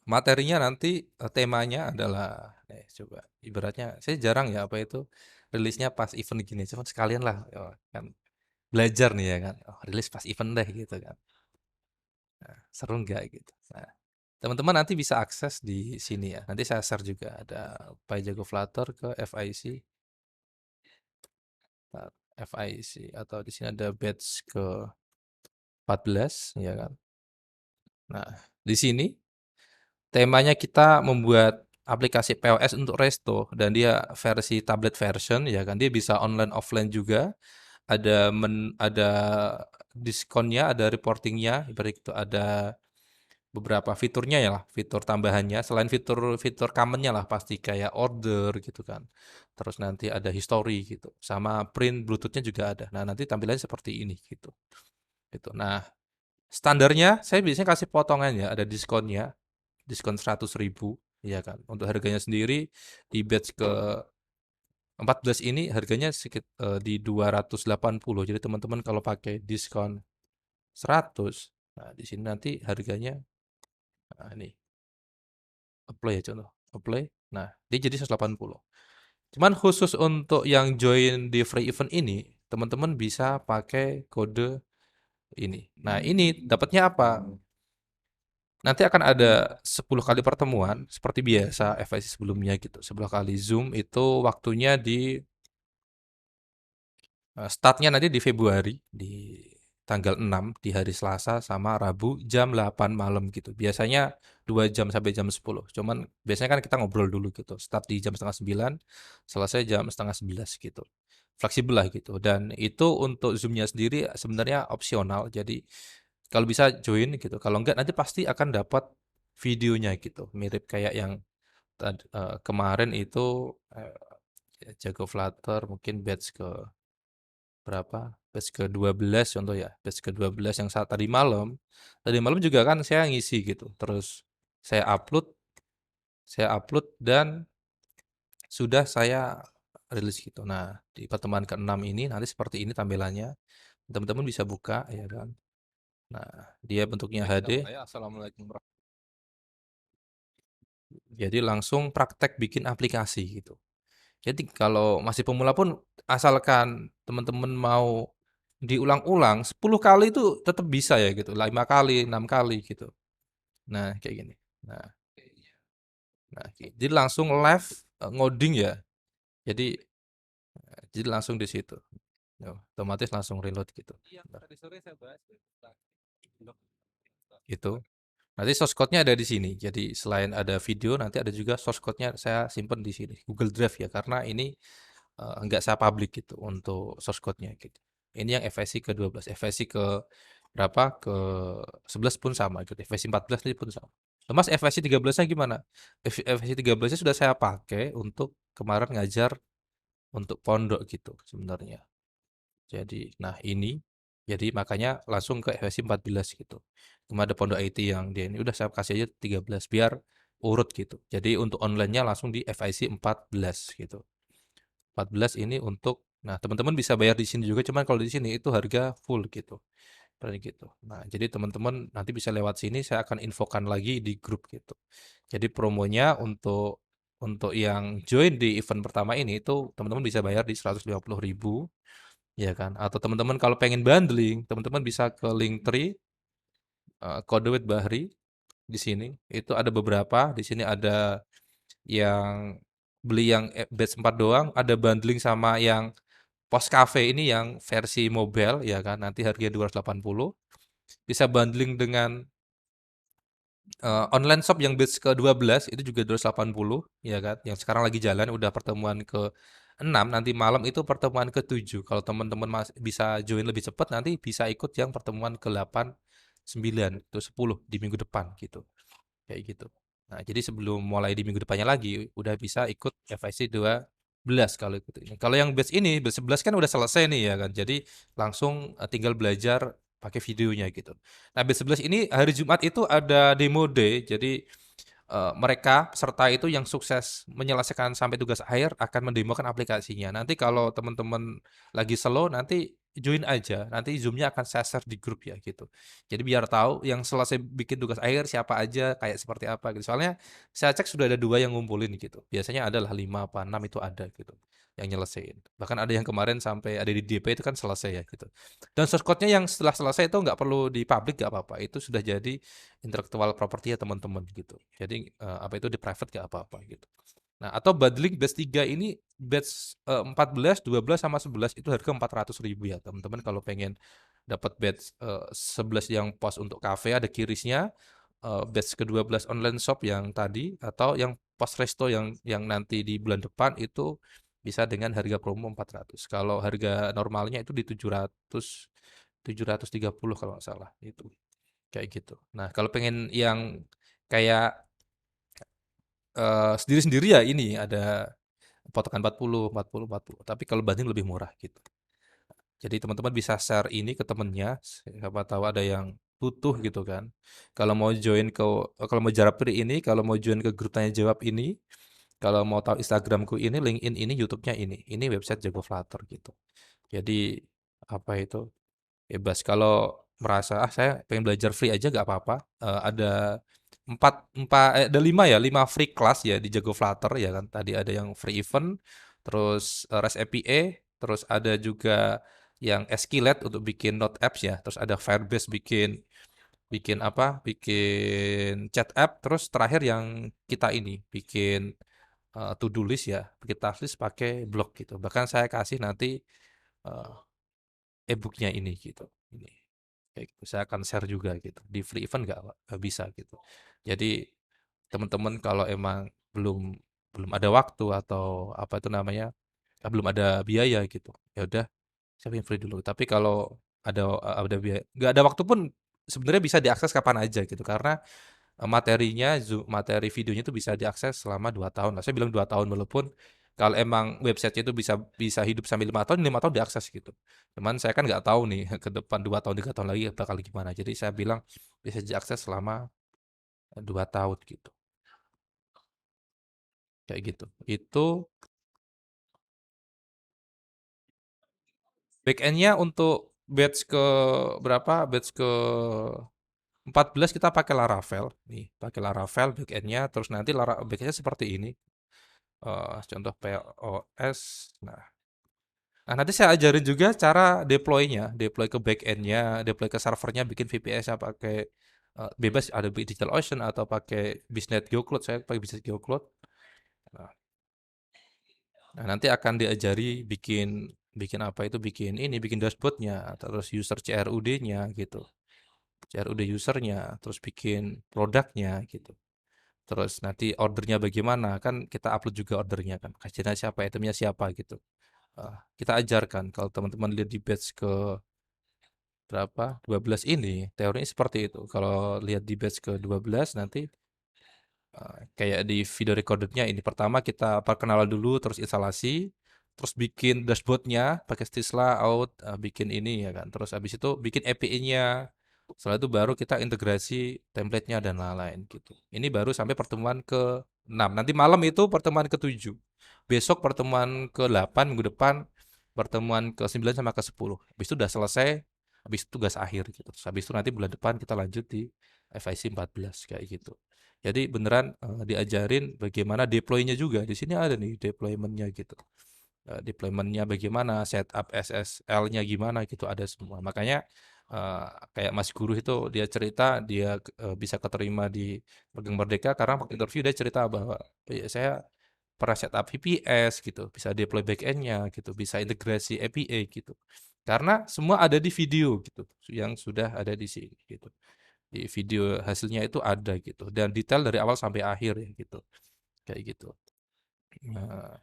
Speaker 1: Materinya nanti, temanya adalah nih coba, ibaratnya saya jarang ya apa itu, rilisnya pas event gini, cuman sekalian lah, kan belajar nih ya kan, oh rilis pas event deh gitu kan. Nah, seru nggak gitu. Nah, teman-teman nanti bisa akses di sini ya. Nanti saya share juga ada PyJago Flutter ke FIC, FIC atau di sini ada batch ke 14 ya kan. Nah, di sini temanya kita membuat aplikasi POS untuk resto dan dia versi tablet version ya kan. Dia bisa online offline juga. Ada diskonnya, ada reportingnya, ibarat itu ada beberapa fiturnya ya lah, fitur tambahannya selain fitur-fitur commonnya lah pasti kayak order gitu kan. Terus nanti ada history gitu, sama print Bluetooth-nya juga ada. Nah, nanti tampilannya seperti ini gitu. Gitu. Nah, standarnya saya biasanya kasih potongan ya, ada diskonnya, diskon 100.000 ya kan. Untuk harganya sendiri di batch ke 14 ini harganya di 280. Jadi teman-teman kalau pakai diskon 100, nah di sini nanti harganya nah ini apply ya contoh, apply. Nah, dia jadi 180. Cuman khusus untuk yang join di free event ini, teman-teman bisa pakai kode ini. Nah, ini dapatnya apa? Nanti akan ada 10 kali pertemuan seperti biasa FIC sebelumnya gitu. 10 kali Zoom itu waktunya di startnya nanti di Februari di tanggal 6 di hari Selasa sama Rabu jam 8 malam gitu. Biasanya 2 jam sampai jam 10. Cuman biasanya kan kita ngobrol dulu gitu. Start di jam setengah 9, selesai jam setengah 11 gitu. Fleksibel lah gitu. Dan itu untuk Zoom-nya sendiri sebenarnya opsional. Jadi kalau bisa join gitu. Kalau enggak nanti pasti akan dapat videonya gitu. Mirip kayak yang kemarin itu Jago Flutter mungkin batch ke berapa? Batch ke-12 contoh ya, batch ke-12 yang saat tadi malam. Tadi malam juga kan saya ngisi gitu. Terus saya upload, dan sudah saya rilis gitu. Nah, di pertemuan ke-6 ini nanti seperti ini tampilannya. Teman-teman bisa buka ya kan. Nah, dia bentuknya HD. Assalamualaikum. Jadi langsung praktek bikin aplikasi gitu. Jadi kalau masih pemula pun asalkan teman-teman mau diulang-ulang 10 kali itu tetap bisa ya gitu, 5 kali, 6 kali gitu. Nah, kayak gini. Nah, jadi langsung live ngoding ya. Jadi langsung di situ. Ya, otomatis langsung reload gitu. Gitu. Nanti source code-nya ada di sini. Jadi selain ada video, nanti ada juga source code-nya saya simpen di sini, Google Drive ya, karena ini enggak saya public gitu untuk source code-nya gitu. Ini yang FSC ke-12, FSC ke berapa? Ke-11 pun sama gitu. FSC 14 ini pun sama. Mas FSC 13-nya gimana? FSC 13-nya sudah saya pakai untuk kemarin ngajar untuk pondok gitu sebenarnya. Jadi, nah ini, jadi makanya langsung ke FSC 14 gitu. Cuma ada pondok IT yang dia ini udah saya kasih aja 13 biar urut gitu. Jadi untuk online-nya langsung di FIC 14 gitu. 14 ini untuk, nah teman-teman bisa bayar di sini juga, cuman kalau di sini itu harga full gitu. Seperti gitu. Nah, jadi teman-teman nanti bisa lewat sini, saya akan infokan lagi di grup gitu. Jadi promonya untuk yang join di event pertama ini itu teman-teman bisa bayar di 150.000 ya kan. Atau teman-teman kalau pengen bundling, teman-teman bisa ke Linktree, kode with Bahri, di sini. Itu ada beberapa, di sini ada yang beli yang batch 4 doang, ada bundling sama yang Pos Cafe ini yang versi mobile ya kan, nanti harganya 280. Bisa bundling dengan online shop yang batch ke-12 itu juga 280 ya kan, yang sekarang lagi jalan udah pertemuan ke-6, nanti malam itu pertemuan ke-7. Kalau teman-teman bisa join lebih cepat nanti bisa ikut yang pertemuan ke-8, 9, itu 10 di minggu depan gitu. Kayak gitu. Nah, jadi sebelum mulai di minggu depannya lagi udah bisa ikut FIC 12 kalau ikut ini. Kalau yang batch ini, batch 11 kan udah selesai nih ya kan. Jadi langsung tinggal belajar pakai videonya gitu. Nah, batch 11 ini hari Jumat itu ada demo day. Jadi mereka peserta itu yang sukses menyelesaikan sampai tugas akhir akan mendemokan aplikasinya. Nanti kalau teman-teman lagi slow, nanti join aja. Nanti Zoom-nya akan saya share di grup ya gitu. Jadi biar tahu yang selesai bikin tugas akhir siapa aja, kayak seperti apa gitu. Soalnya saya cek sudah ada 2 yang ngumpulin gitu. Biasanya adalah 5 apa 6 itu ada gitu yang nyelesain. Bahkan ada yang kemarin sampai ada di DP itu kan selesai ya gitu. Dan source code-nya yang setelah selesai itu nggak perlu di public nggak apa-apa. Itu sudah jadi intellectual property ya teman-teman gitu. Jadi apa itu di private nggak apa-apa gitu. Nah, atau bundling batch 3 ini batch 14, 12 sama 11 itu harga 400.000 ya, teman-teman kalau pengen dapat batch 11 yang pos untuk cafe ada kirisnya, batch ke-12 online shop yang tadi atau yang pos resto yang nanti di bulan depan itu bisa dengan harga promo 400. Kalau harga normalnya itu di 700 730 kalau nggak salah itu. Kayak gitu. Nah, kalau pengen yang kayak sendiri-sendiri ya ini ada potongan 40, 40, 40. Tapi kalau banding lebih murah gitu. Jadi teman-teman bisa share ini ke temennya, siapa tahu ada yang butuh gitu kan. Kalau mau Jarapri ini, kalau mau join ke grup tanya jawab ini, kalau mau tahu Instagramku ini, LinkedIn ini, YouTube-nya ini website Jago Flutter gitu. Jadi apa itu? Bebas. Kalau merasa saya pengen belajar free aja gak apa-apa. Ada ada 5 ya, 5 free class ya di Jago Flutter ya kan. Tadi ada yang free event, terus REST API, terus ada juga yang Skillet untuk bikin Node apps ya, terus ada Firebase bikin bikin apa? Bikin chat app, terus terakhir yang kita ini bikin to-do list ya, bikin task list pakai blog gitu. Bahkan saya kasih nanti uh, e-booknya ini gitu. Ini kayak gitu. Saya akan share juga gitu. Di free event nggak bisa gitu. Jadi teman-teman kalau emang belum belum ada waktu atau apa itu namanya belum ada biaya gitu, ya udah saya yang free dulu. Tapi kalau ada biaya, nggak ada waktu pun sebenarnya bisa diakses kapan aja gitu karena materi videonya itu bisa diakses selama 2 tahun. Nah, saya bilang 2 tahun walaupun kalau emang website itu bisa bisa hidup sampai 5 tahun, 5 tahun diakses gitu. Cuman saya kan nggak tahu nih ke depan 2 tahun, 3 tahun lagi bakal gimana. Jadi saya bilang bisa diakses selama 2 tahun gitu. Kayak gitu. Itu backendnya untuk batch ke berapa? Batch ke 14 kita pakai Laravel nih, pakai Laravel backendnya. Terus nanti backendnya seperti ini. Contoh POS. Nah, nanti saya ajarin juga cara deploy-nya, deploy ke backend-nya, deploy ke servernya, bikin VPS-nya pakai bebas ada DigitalOcean atau pakai Biznet GeoCloud. Saya pakai Biznet GeoCloud. Nah, nanti akan diajari bikin bikin apa itu bikin dashboard-nya, terus user CRUD-nya gitu. CRUD usernya, terus bikin produknya gitu. Terus nanti ordernya bagaimana, kan kita upload juga ordernya kan. Kasirnya siapa, itemnya siapa gitu. Kita ajarkan kalau teman-teman lihat di batch ke berapa 12 ini teorinya seperti itu. Kalau lihat di batch ke 12 nanti kayak di video recordernya ini pertama kita perkenalan dulu terus instalasi terus bikin dashboardnya pakai Stisla out bikin ini ya kan terus habis itu bikin API-nya setelah itu baru kita integrasi template-nya dan lain-lain gitu ini baru sampai pertemuan ke-6 nanti malam itu pertemuan ke-7 besok pertemuan ke-8 minggu depan pertemuan ke-9 sama ke-10 habis itu udah selesai habis itu tugas akhir gitu terus habis itu nanti bulan depan kita lanjut di FIC 14 kayak gitu jadi beneran diajarin bagaimana deploy-nya juga. Di sini ada nih deployment-nya gitu. Deployment-nya bagaimana, setup SSL-nya gimana gitu ada semua. Makanya kayak Mas Guru itu dia cerita dia bisa keterima di Magang Merdeka karena waktu interview dia cerita bahwa ya saya pernah setup VPS gitu, bisa deploy backend-nya gitu, bisa integrasi API gitu. Karena semua ada di video gitu, yang sudah ada di sini gitu. Di video hasilnya itu ada gitu dan detail dari awal sampai akhir ya gitu. Kayak gitu. Nah,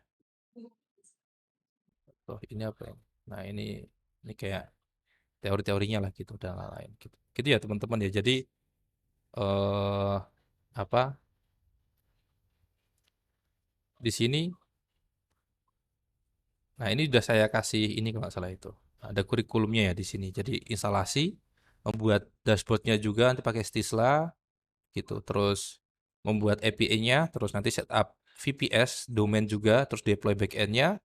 Speaker 1: oh ini apa ya? Nah, ini kayak teori-teorinya lah gitu dan lain-lain gitu. Gitu ya teman-teman ya. Jadi eh apa di sini nah ini udah saya kasih ini kalau nggak salah itu. Ada kurikulumnya ya di sini. Jadi instalasi, membuat dashboardnya juga nanti pakai Stisla gitu. Terus membuat API-nya, terus nanti setup VPS, domain juga, terus deploy backend-nya,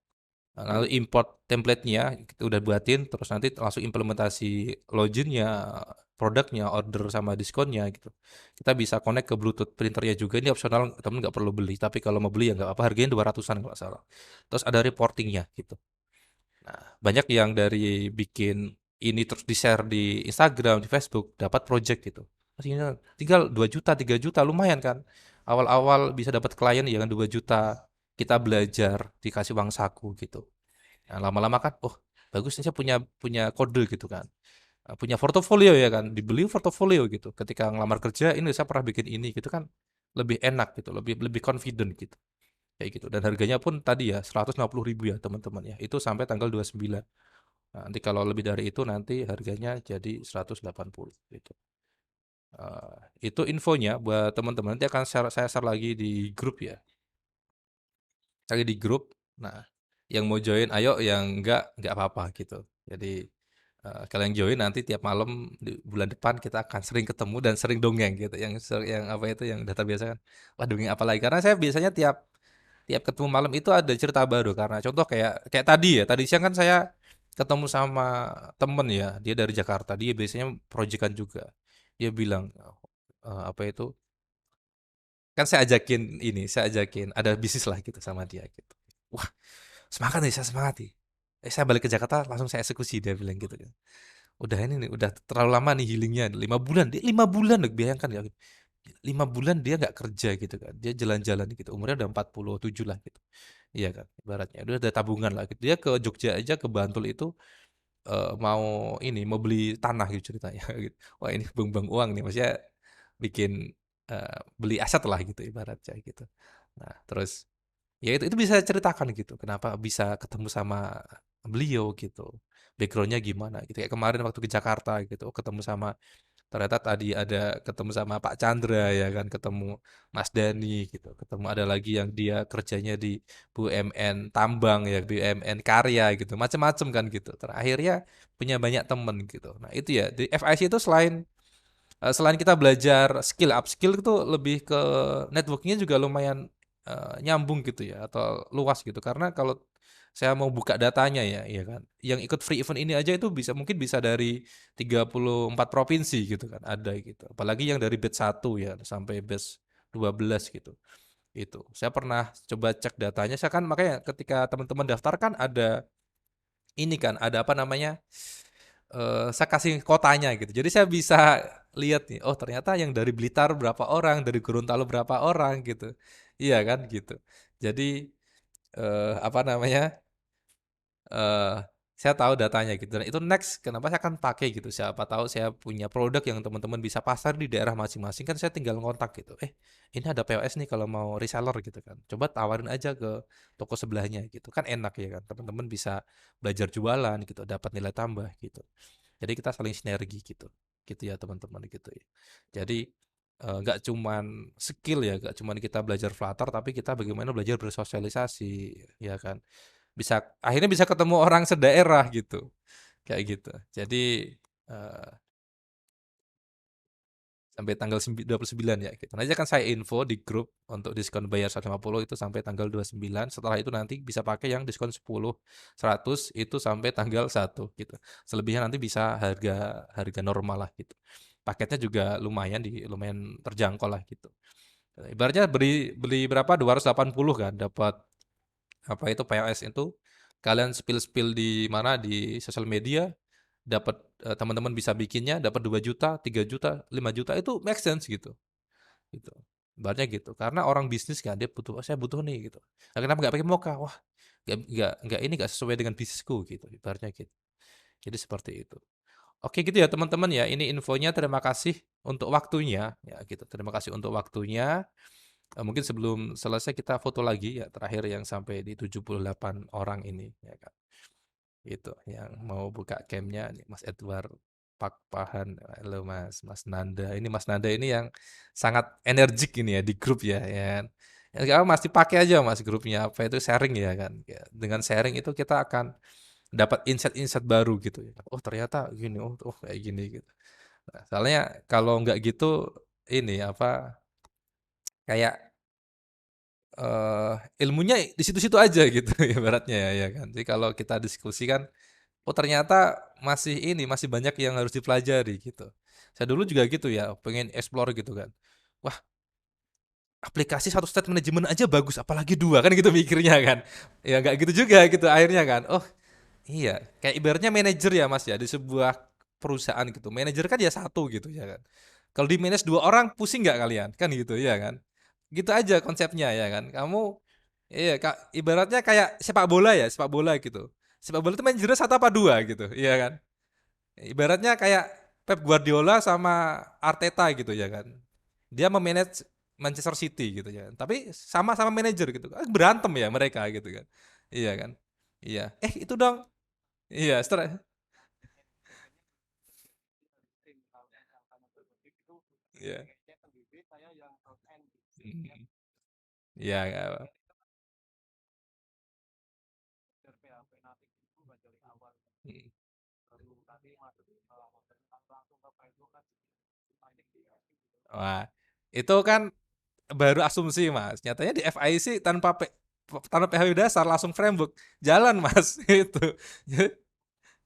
Speaker 1: lalu import template-nya kita udah buatin, terus nanti langsung implementasi login-nya, produknya, order sama diskonnya gitu. Kita bisa connect ke Bluetooth printernya juga. Ini opsional, temen nggak perlu beli. Tapi kalau mau beli ya nggak apa, harganya 200-an kalau nggak salah. Terus ada reporting-nya gitu. Nah, banyak yang dari bikin ini terus di-share di Instagram, di Facebook, dapat project gitu. Maksudnya tinggal 2 juta, 3 juta, lumayan kan. Awal-awal bisa dapat klien ya kan 2 juta. Kita belajar, dikasih uang saku gitu. Nah, lama-lama kan, oh bagus nih saya punya punya kode gitu kan. Punya portofolio ya kan, dibeli portofolio gitu. Ketika ngelamar kerja, ini saya pernah bikin ini gitu kan. Lebih enak gitu, lebih lebih confident gitu. Kayak gitu. Dan harganya pun tadi ya 160.000 ya teman-teman ya. Itu sampai tanggal 29. Nah, nanti kalau lebih dari itu nanti harganya jadi 180 gitu. Itu infonya buat teman-teman. Nanti akan saya share lagi di grup ya. Cari di grup. Nah, yang mau join ayo, yang enggak apa-apa gitu. Jadi kalau yang join nanti tiap malam di bulan depan kita akan sering ketemu dan sering dongeng gitu. Yang apa itu yang data biasa kan. Wah, dongeng apa lagi? Karena saya biasanya tiap tiap ketemu malam itu ada cerita baru karena contoh kayak kayak tadi ya. Tadi siang kan saya ketemu sama temen ya, dia dari Jakarta. Dia biasanya proyekan juga. Dia bilang apa itu? Kan saya ajakin ada bisnis lah gitu sama dia gitu. Wah, semangat nih, saya semangat nih. Saya balik ke Jakarta langsung saya eksekusi dia bilang gitu kan. Udah ini nih, udah terlalu lama nih healingnya 5 bulan. Dia 5 bulan loh, bayangkan ya. 5 bulan dia nggak kerja gitu kan. Dia jalan-jalan gitu. Umurnya udah 47 lah gitu. Iya kan, ibaratnya. Udah ada tabungan lah gitu. Dia ke Jogja aja ke Bantul itu mau beli tanah gitu ceritanya gitu. Wah, ini buang-buang uang nih. Maksudnya bikin beli aset lah gitu ibaratnya gitu. Nah, terus ya itu bisa ceritakan gitu. Kenapa bisa ketemu sama beliau gitu. Backgroundnya gimana gitu. Kayak kemarin waktu ke Jakarta gitu, ketemu sama ternyata tadi ada ketemu sama Pak Chandra ya kan, ketemu Mas Dani gitu, ketemu ada lagi yang dia kerjanya di BUMN tambang ya, BUMN karya gitu, macam-macam kan gitu. Terakhirnya punya banyak temen gitu. Nah itu ya di FIC itu selain kita belajar up skill itu lebih ke networkingnya juga lumayan nyambung gitu ya atau luas gitu karena kalau saya mau buka datanya ya, ya kan. Yang ikut free event ini aja itu mungkin bisa dari 34 provinsi gitu kan, ada gitu. Apalagi yang dari batch 1 ya sampai batch 12 gitu. Itu. Saya pernah coba cek datanya, saya kan makanya ketika teman-teman daftar kan ada ini kan, ada apa namanya? Saya kasih kotanya gitu. Jadi saya bisa lihat nih, oh ternyata yang dari Blitar berapa orang, dari Gorontalo berapa orang gitu. Iya kan gitu. Jadi apa namanya? eh saya tahu datanya gitu. Dan itu next, kenapa saya akan pakai gitu. Siapa tahu saya punya produk yang teman-teman bisa pasar di daerah masing-masing kan saya tinggal ngontak gitu. Ini ada POS nih kalau mau reseller gitu kan. Coba tawarin aja ke toko sebelahnya gitu. Kan enak ya kan. Teman-teman bisa belajar jualan gitu, dapat nilai tambah gitu. Jadi kita saling sinergi gitu. Gitu ya teman-teman gitu ya. Jadi nggak cuman skill ya, nggak cuman kita belajar Flutter, tapi kita bagaimana belajar bersosialisasi, ya kan akhirnya bisa ketemu orang sedaerah gitu kayak gitu jadi eh, sampai tanggal 29 ya gitu. Nanti akan saya info di grup untuk diskon bayar 150 itu sampai tanggal 29. Setelah itu nanti bisa pakai yang diskon 10 100 itu sampai tanggal 1 gitu. Selebihnya nanti bisa harga harga normal lah gitu. Paketnya juga lumayan terjangkau lah gitu. Ibaratnya beli beli berapa 280 kan dapat apa itu POS itu kalian spill-spill di mana di sosial media dapat teman-teman bisa bikinnya dapat 2 juta, 3 juta, 5 juta itu make sense gitu. Gitu. Ibaratnya gitu. Karena orang bisnis kan dia butuh, "Oh, saya butuh nih," gitu. "Nah, kenapa nggak pakai Mocha?" "Wah, nggak sesuai dengan bisnisku," gitu. Ibaratnya gitu. Jadi seperti itu. Oke gitu ya teman-teman ya. Ini infonya. Terima kasih untuk waktunya ya gitu. Terima kasih untuk waktunya. Mungkin sebelum selesai kita foto lagi ya terakhir yang sampai di 78 orang ini ya kan. Itu yang mau buka camnya nih Mas Edward Pak Pahan. Halo Mas, Mas Nanda. Ini Mas Nanda ini yang sangat energik ini ya di grup ya, ya kan. Ya, nggak apa, Mas dipakai aja Mas grupnya apa itu sharing ya kan. Ya, dengan sharing itu kita akan dapat insight-insight baru gitu ya. Oh ternyata gini, oh kayak gini gitu. Nah, soalnya kalau nggak gitu ini apa kayak ilmunya di situ-situ aja gitu ibaratnya ya, ya kan. Jadi kalau kita diskusi kan, oh ternyata masih banyak yang harus dipelajari gitu. Saya dulu juga gitu ya, pengen explore gitu kan. Wah, aplikasi satu state management aja bagus, apalagi dua kan gitu mikirnya kan. Ya nggak gitu juga gitu akhirnya kan. Oh iya, kayak ibaratnya manajer ya Mas ya di sebuah perusahaan gitu. Manajer kan ya satu gitu ya kan. Kalau di manage dua orang pusing nggak kalian? Kan gitu ya kan. Gitu aja konsepnya ya kan. Kamu iya Kak, ibaratnya kayak sepak bola ya, sepak bola gitu. Sepak bola itu manajernya satu apa dua gitu, iya kan. Ibaratnya kayak Pep Guardiola sama Arteta gitu ya kan. Dia memanage Manchester City gitu ya. Tapi sama-sama manajer gitu. Berantem ya mereka gitu kan. Iya kan. Iya. Itu dong. Iya, Iya. Mm. Iya, nggak apa. Mm. Wah, itu kan baru asumsi Mas. Nyatanya di FIC tanpa PHP dasar langsung framework. Jalan Mas itu.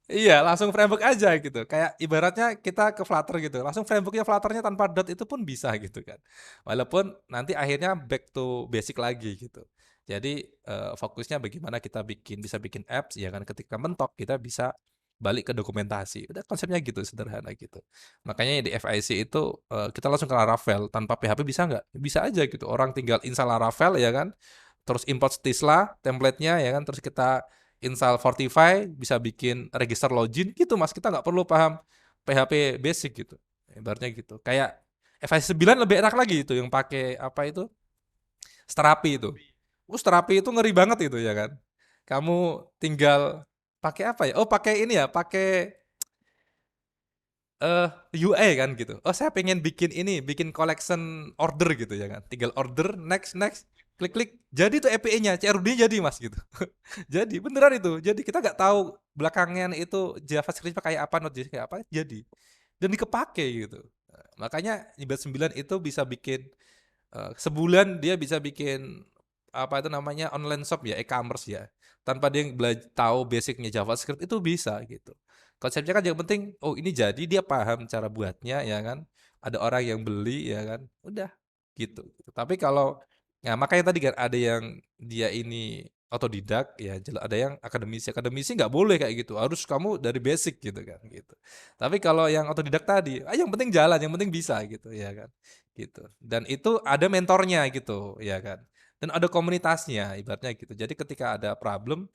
Speaker 1: Iya, langsung framework aja gitu. Kayak ibaratnya kita ke Flutter gitu. Langsung frameworknya Flutternya tanpa dot itu pun bisa gitu kan. Walaupun nanti akhirnya back to basic lagi gitu. Jadi fokusnya bagaimana kita bisa bikin apps ya kan ketika mentok kita bisa balik ke dokumentasi. Udah konsepnya gitu sederhana gitu. Makanya di FIC itu kita langsung ke Laravel tanpa PHP bisa nggak? Bisa aja gitu. Orang tinggal install Laravel ya kan. Terus import Tesla template-nya ya kan. Terus kita install Fortify, bisa bikin register login gitu Mas. Kita nggak perlu paham PHP basic gitu. Ibaratnya gitu. Kayak FIC 9 lebih enak lagi itu yang pakai apa itu? Strapi itu. Strapi itu ngeri banget itu ya kan. Kamu tinggal pakai apa ya? Oh, pakai ini ya, pakai eh UI kan gitu. Oh, saya pengen bikin ini, bikin collection order gitu ya kan. Tinggal order, next, next, klik-klik. Jadi tuh API-nya, CRUD jadi Mas gitu. Jadi beneran itu. Jadi kita nggak tahu belakangan itu JavaScript kayak apa, Node.js kayak apa, jadi. Dan dikepake gitu. Makanya Ibad 9 itu bisa bikin sebulan dia bisa bikin apa itu namanya online shop ya, e-commerce ya. Tanpa dia tahu basicnya JavaScript itu bisa gitu. Konsepnya kan yang penting, oh ini jadi dia paham cara buatnya ya kan. Ada orang yang beli ya kan. Udah gitu. Tapi kalau ya makanya tadi kan ada yang dia ini otodidak ya, ada yang akademisi. Akademisi nggak boleh kayak gitu. Harus kamu dari basic gitu kan gitu. Tapi kalau yang otodidak tadi, yang penting jalan, yang penting bisa gitu ya kan. Gitu. Dan itu ada mentornya gitu, ya kan. Dan ada komunitasnya ibaratnya gitu. Jadi ketika ada problem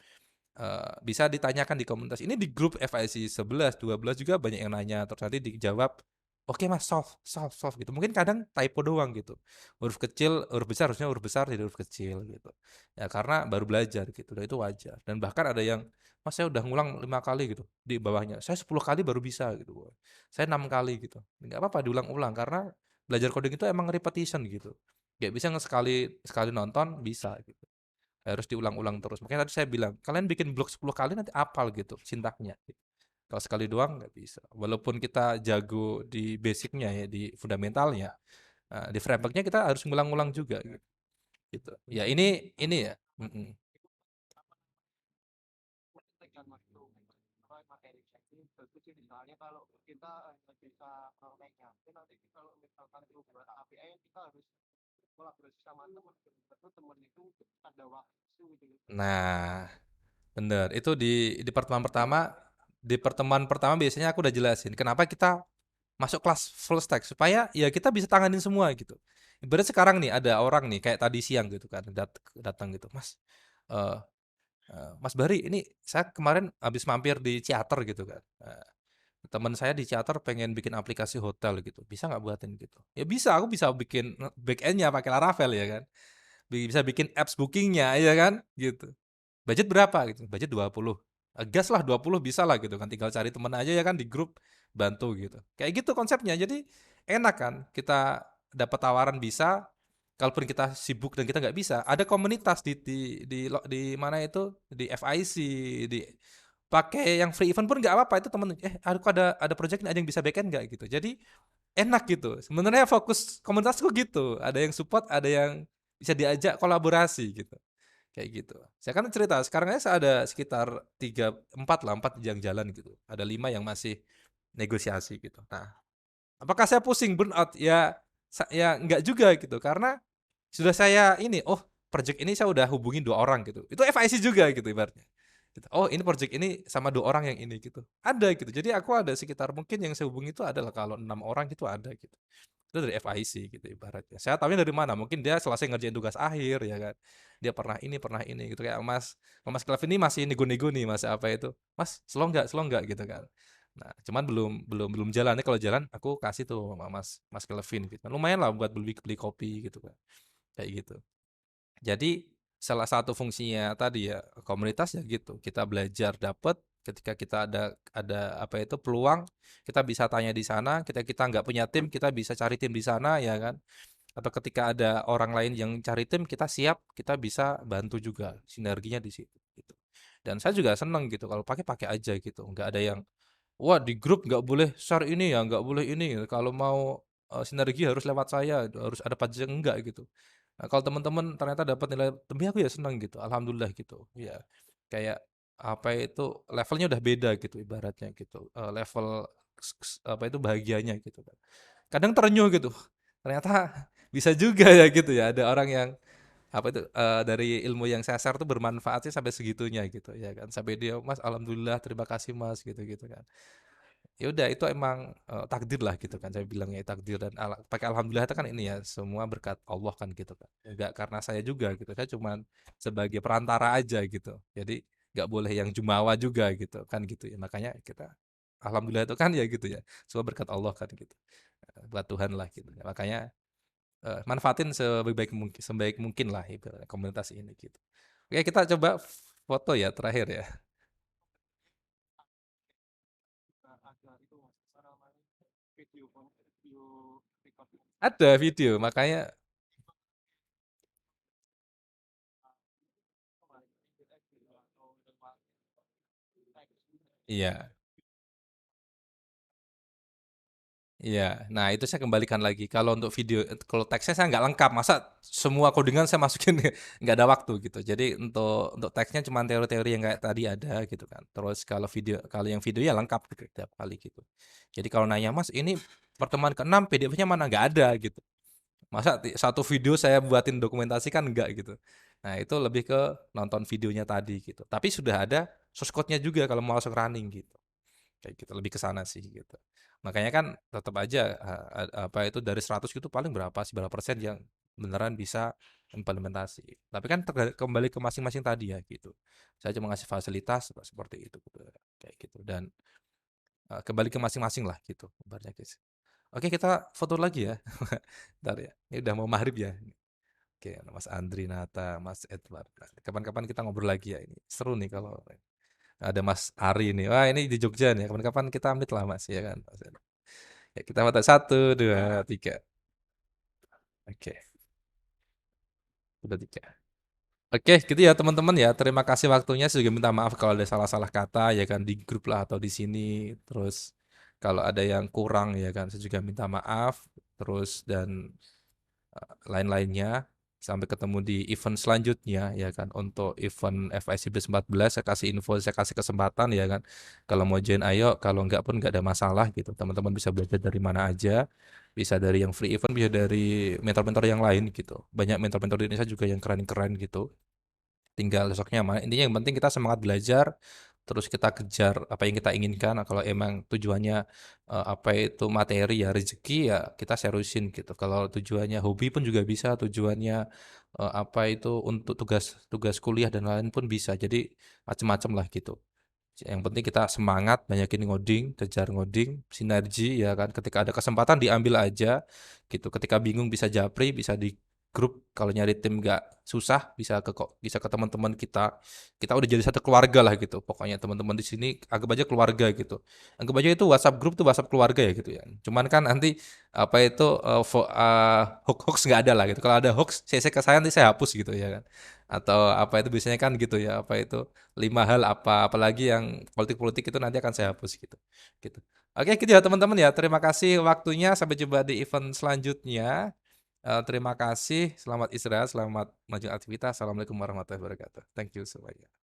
Speaker 1: bisa ditanyakan di komunitas. Ini di grup FIC 11, 12 juga banyak yang nanya terus nanti dijawab, "Oke Mas, solve gitu." Mungkin kadang typo doang gitu. Huruf kecil, huruf besar harusnya huruf besar jadi huruf kecil gitu. Ya karena baru belajar gitu. Dan itu wajar. Dan bahkan ada yang, "Mas, saya udah ngulang 5 kali gitu di bawahnya. Saya 10 kali baru bisa gitu. Saya 6 kali gitu." Enggak apa-apa diulang-ulang karena belajar coding itu emang repetition gitu. Gak bisa sekali sekali nonton bisa gitu. Harus diulang-ulang terus. Makanya tadi saya bilang, kalian bikin blog 10 kali nanti apal gitu sintaknya. Gitu. Kalau sekali doang nggak bisa. Walaupun kita jago di basicnya ya, di fundamentalnya, di frameworknya kita harus ngulang-ngulang juga gitu. Gitu. Ya ini ya. Mm-mm.
Speaker 3: Misalnya kalau kita bisa make nanti kalau misalkan buat API kita harus kolaborasi sama teman teman itu ada waktu gitu.
Speaker 1: Nah, bener. Itu di pertemuan pertama di pertemuan pertama biasanya aku udah jelasin kenapa kita masuk kelas full stack supaya ya kita bisa tanganin semua gitu. Ibarat sekarang nih ada orang nih kayak tadi siang gitu kan datang gitu, Mas, eh, Mas Bari, ini saya kemarin habis mampir di Ciater gitu kan. Teman saya di Ciater pengen bikin aplikasi hotel gitu, bisa nggak buatin gitu? Ya bisa, aku bisa bikin back endnya pakai Laravel ya kan, bisa bikin apps bookingnya ya kan, gitu. Budget berapa gitu? Budget 20. Gas lah 20 bisa lah gitu kan. Tinggal cari temen aja ya kan di grup bantu gitu. Kayak gitu konsepnya. Jadi enak kan kita dapat tawaran bisa. Kalaupun kita sibuk dan kita nggak bisa, ada komunitas di mana itu di FIC di pakai yang free event pun nggak apa-apa itu temen aku ada project ini ada yang bisa backend nggak gitu. Jadi enak gitu. Sebenarnya fokus komunitasku gitu. Ada yang support, ada yang bisa diajak kolaborasi gitu. Kayak gitu. Saya kan cerita, sekarang aja saya ada sekitar 3, 4 lah, 4 yang jalan gitu. Ada 5 yang masih negosiasi gitu. Nah, apakah saya pusing burnout? Ya, ya enggak juga gitu. Karena sudah saya ini, oh project ini saya udah hubungin 2 orang gitu. Itu FIC juga gitu ibaratnya. Gitu. Oh ini project ini sama 2 orang yang ini gitu. Ada gitu. Jadi aku ada sekitar mungkin yang saya hubungi itu adalah kalau 6 orang itu ada gitu. Itu dari FIC gitu ibaratnya. Saya tahunya dari mana? Mungkin dia selesai ngerjain tugas akhir ya kan. Dia pernah ini gitu kayak Mas Kelvin ini masih nego-nego nih Mas apa itu? Mas, slow nggak gitu kan. Nah, cuman belum belum belum jalan. Nih kalau jalan aku kasih tuh sama Mas Kelvin gitu. Lumayan lah buat beli beli kopi gitu kan. Kayak gitu. Jadi salah satu fungsinya tadi ya komunitas ya gitu. Kita belajar dapat ketika kita ada apa itu peluang kita bisa tanya di sana. Kita nggak punya tim kita bisa cari tim di sana ya kan. Atau ketika ada orang lain yang cari tim kita siap kita bisa bantu juga sinerginya di situ. Gitu. Dan saya juga seneng gitu kalau pakai aja gitu. Nggak ada yang wah di grup nggak boleh share ini ya nggak boleh ini kalau mau sinergi harus lewat saya harus ada pajak enggak gitu. Nah, kalau teman-teman ternyata dapat nilai lebih aku ya senang gitu alhamdulillah gitu ya kayak apa itu levelnya udah beda gitu ibaratnya gitu. Level apa itu bahagianya gitu kan kadang terenyuh gitu ternyata bisa juga ya gitu ya ada orang yang apa itu dari ilmu yang saya share tuh bermanfaat sih sampai segitunya gitu ya kan sampai dia Mas alhamdulillah terima kasih Mas gitu gitu kan ya udah itu emang takdir lah gitu kan saya bilangnya takdir dan pakai alhamdulillah itu kan ini ya semua berkat Allah kan gitu kan enggak karena saya juga gitu saya cuman sebagai perantara aja gitu jadi nggak boleh yang jumawa juga gitu kan gitu ya makanya kita alhamdulillah itu kan ya gitu ya semua berkat Allah kan gitu. Buat Tuhan lah gitu makanya manfaatin sebaik mungkin lah ibaratnya komunitas ini gitu. Oke kita coba foto ya terakhir ya.
Speaker 3: Ada itu Mas, apa namanya, video record
Speaker 1: Ada video makanya iya. Iya, nah itu saya kembalikan lagi. Kalau untuk video, kalau teksnya saya nggak lengkap. Masa semua codingan saya masukin nggak ada waktu gitu. Jadi untuk teksnya cuma teori-teori yang kayak tadi ada gitu kan. Terus kalau yang video ya lengkap gitu tiap kali gitu. Jadi kalau nanya Mas, ini pertemuan ke-6 PDF-nya mana nggak ada gitu. Masa satu video saya buatin dokumentasi kan enggak gitu. Nah itu lebih ke nonton videonya tadi gitu. Tapi sudah ada source code-nya juga kalau mau langsung running gitu. Kayak gitu, lebih ke sana sih gitu. Makanya kan tetap aja apa itu dari 100 gitu paling berapa sih berapa persen yang beneran bisa implementasi. Tapi kan kembali ke masing-masing tadi ya gitu. Saya cuma ngasih fasilitas seperti itu gitu. Kayak gitu dan kembali ke masing-masing lah gitu ibaratnya guys. Oke, kita foto lagi ya. Bentar ya. Ini udah mau maghrib ya. Oke, Mas Andri Nata, Mas Edward. Nah, kapan-kapan kita ngobrol lagi ya ini. Seru nih kalau ada Mas Ari nih. Wah, ini di Jogja nih. Kapan-kapan kita meet lah, Mas, ya kan? Ya, kita foto 1, 2, 3. Oke, udah 3. Oke, gitu ya teman-teman ya. Terima kasih waktunya. Saya juga minta maaf kalau ada salah-salah kata ya kan di grup lah atau di sini. Terus kalau ada yang kurang ya kan, saya juga minta maaf. Terus dan lain-lainnya. Sampai ketemu di event selanjutnya ya kan. Untuk event FIC 14 saya kasih info, saya kasih kesempatan ya kan. Kalau mau join ayo, kalau enggak pun enggak ada masalah gitu. Teman-teman bisa belajar dari mana aja. Bisa dari yang free event, bisa dari mentor-mentor yang lain gitu. Banyak mentor-mentor di Indonesia juga yang keren-keren gitu. Tinggal besoknya mana. Intinya yang penting kita semangat belajar, terus kita kejar apa yang kita inginkan. Nah, kalau emang tujuannya apa itu materi ya rezeki ya kita seriusin gitu. Kalau tujuannya hobi pun juga bisa, tujuannya apa itu untuk tugas kuliah dan lain pun bisa. Jadi macam-macam lah gitu. Yang penting kita semangat, banyakin ngoding, kejar ngoding, sinergi ya kan. Ketika ada kesempatan diambil aja gitu. Ketika bingung bisa japri, bisa di grup. Kalau nyari tim nggak susah, bisa ke teman-teman kita. Kita udah jadi satu keluarga lah gitu. Pokoknya teman-teman di sini anggap aja keluarga gitu. Anggap aja itu WhatsApp grup tuh WhatsApp keluarga ya gitu ya. Cuman kan nanti apa itu hoax nggak ada lah gitu. Kalau ada hoax, saya ke saya nanti saya hapus gitu ya kan. Atau apa itu biasanya kan gitu ya. Apa itu 5 hal apalagi yang politik-politik itu nanti akan saya hapus gitu. Gitu. Oke, gitu ya teman-teman ya. Terima kasih waktunya. Sampai jumpa di event selanjutnya. Terima kasih. Selamat istirahat, selamat melanjutkan aktivitas. Assalamualaikum warahmatullahi wabarakatuh. Thank you semuanya.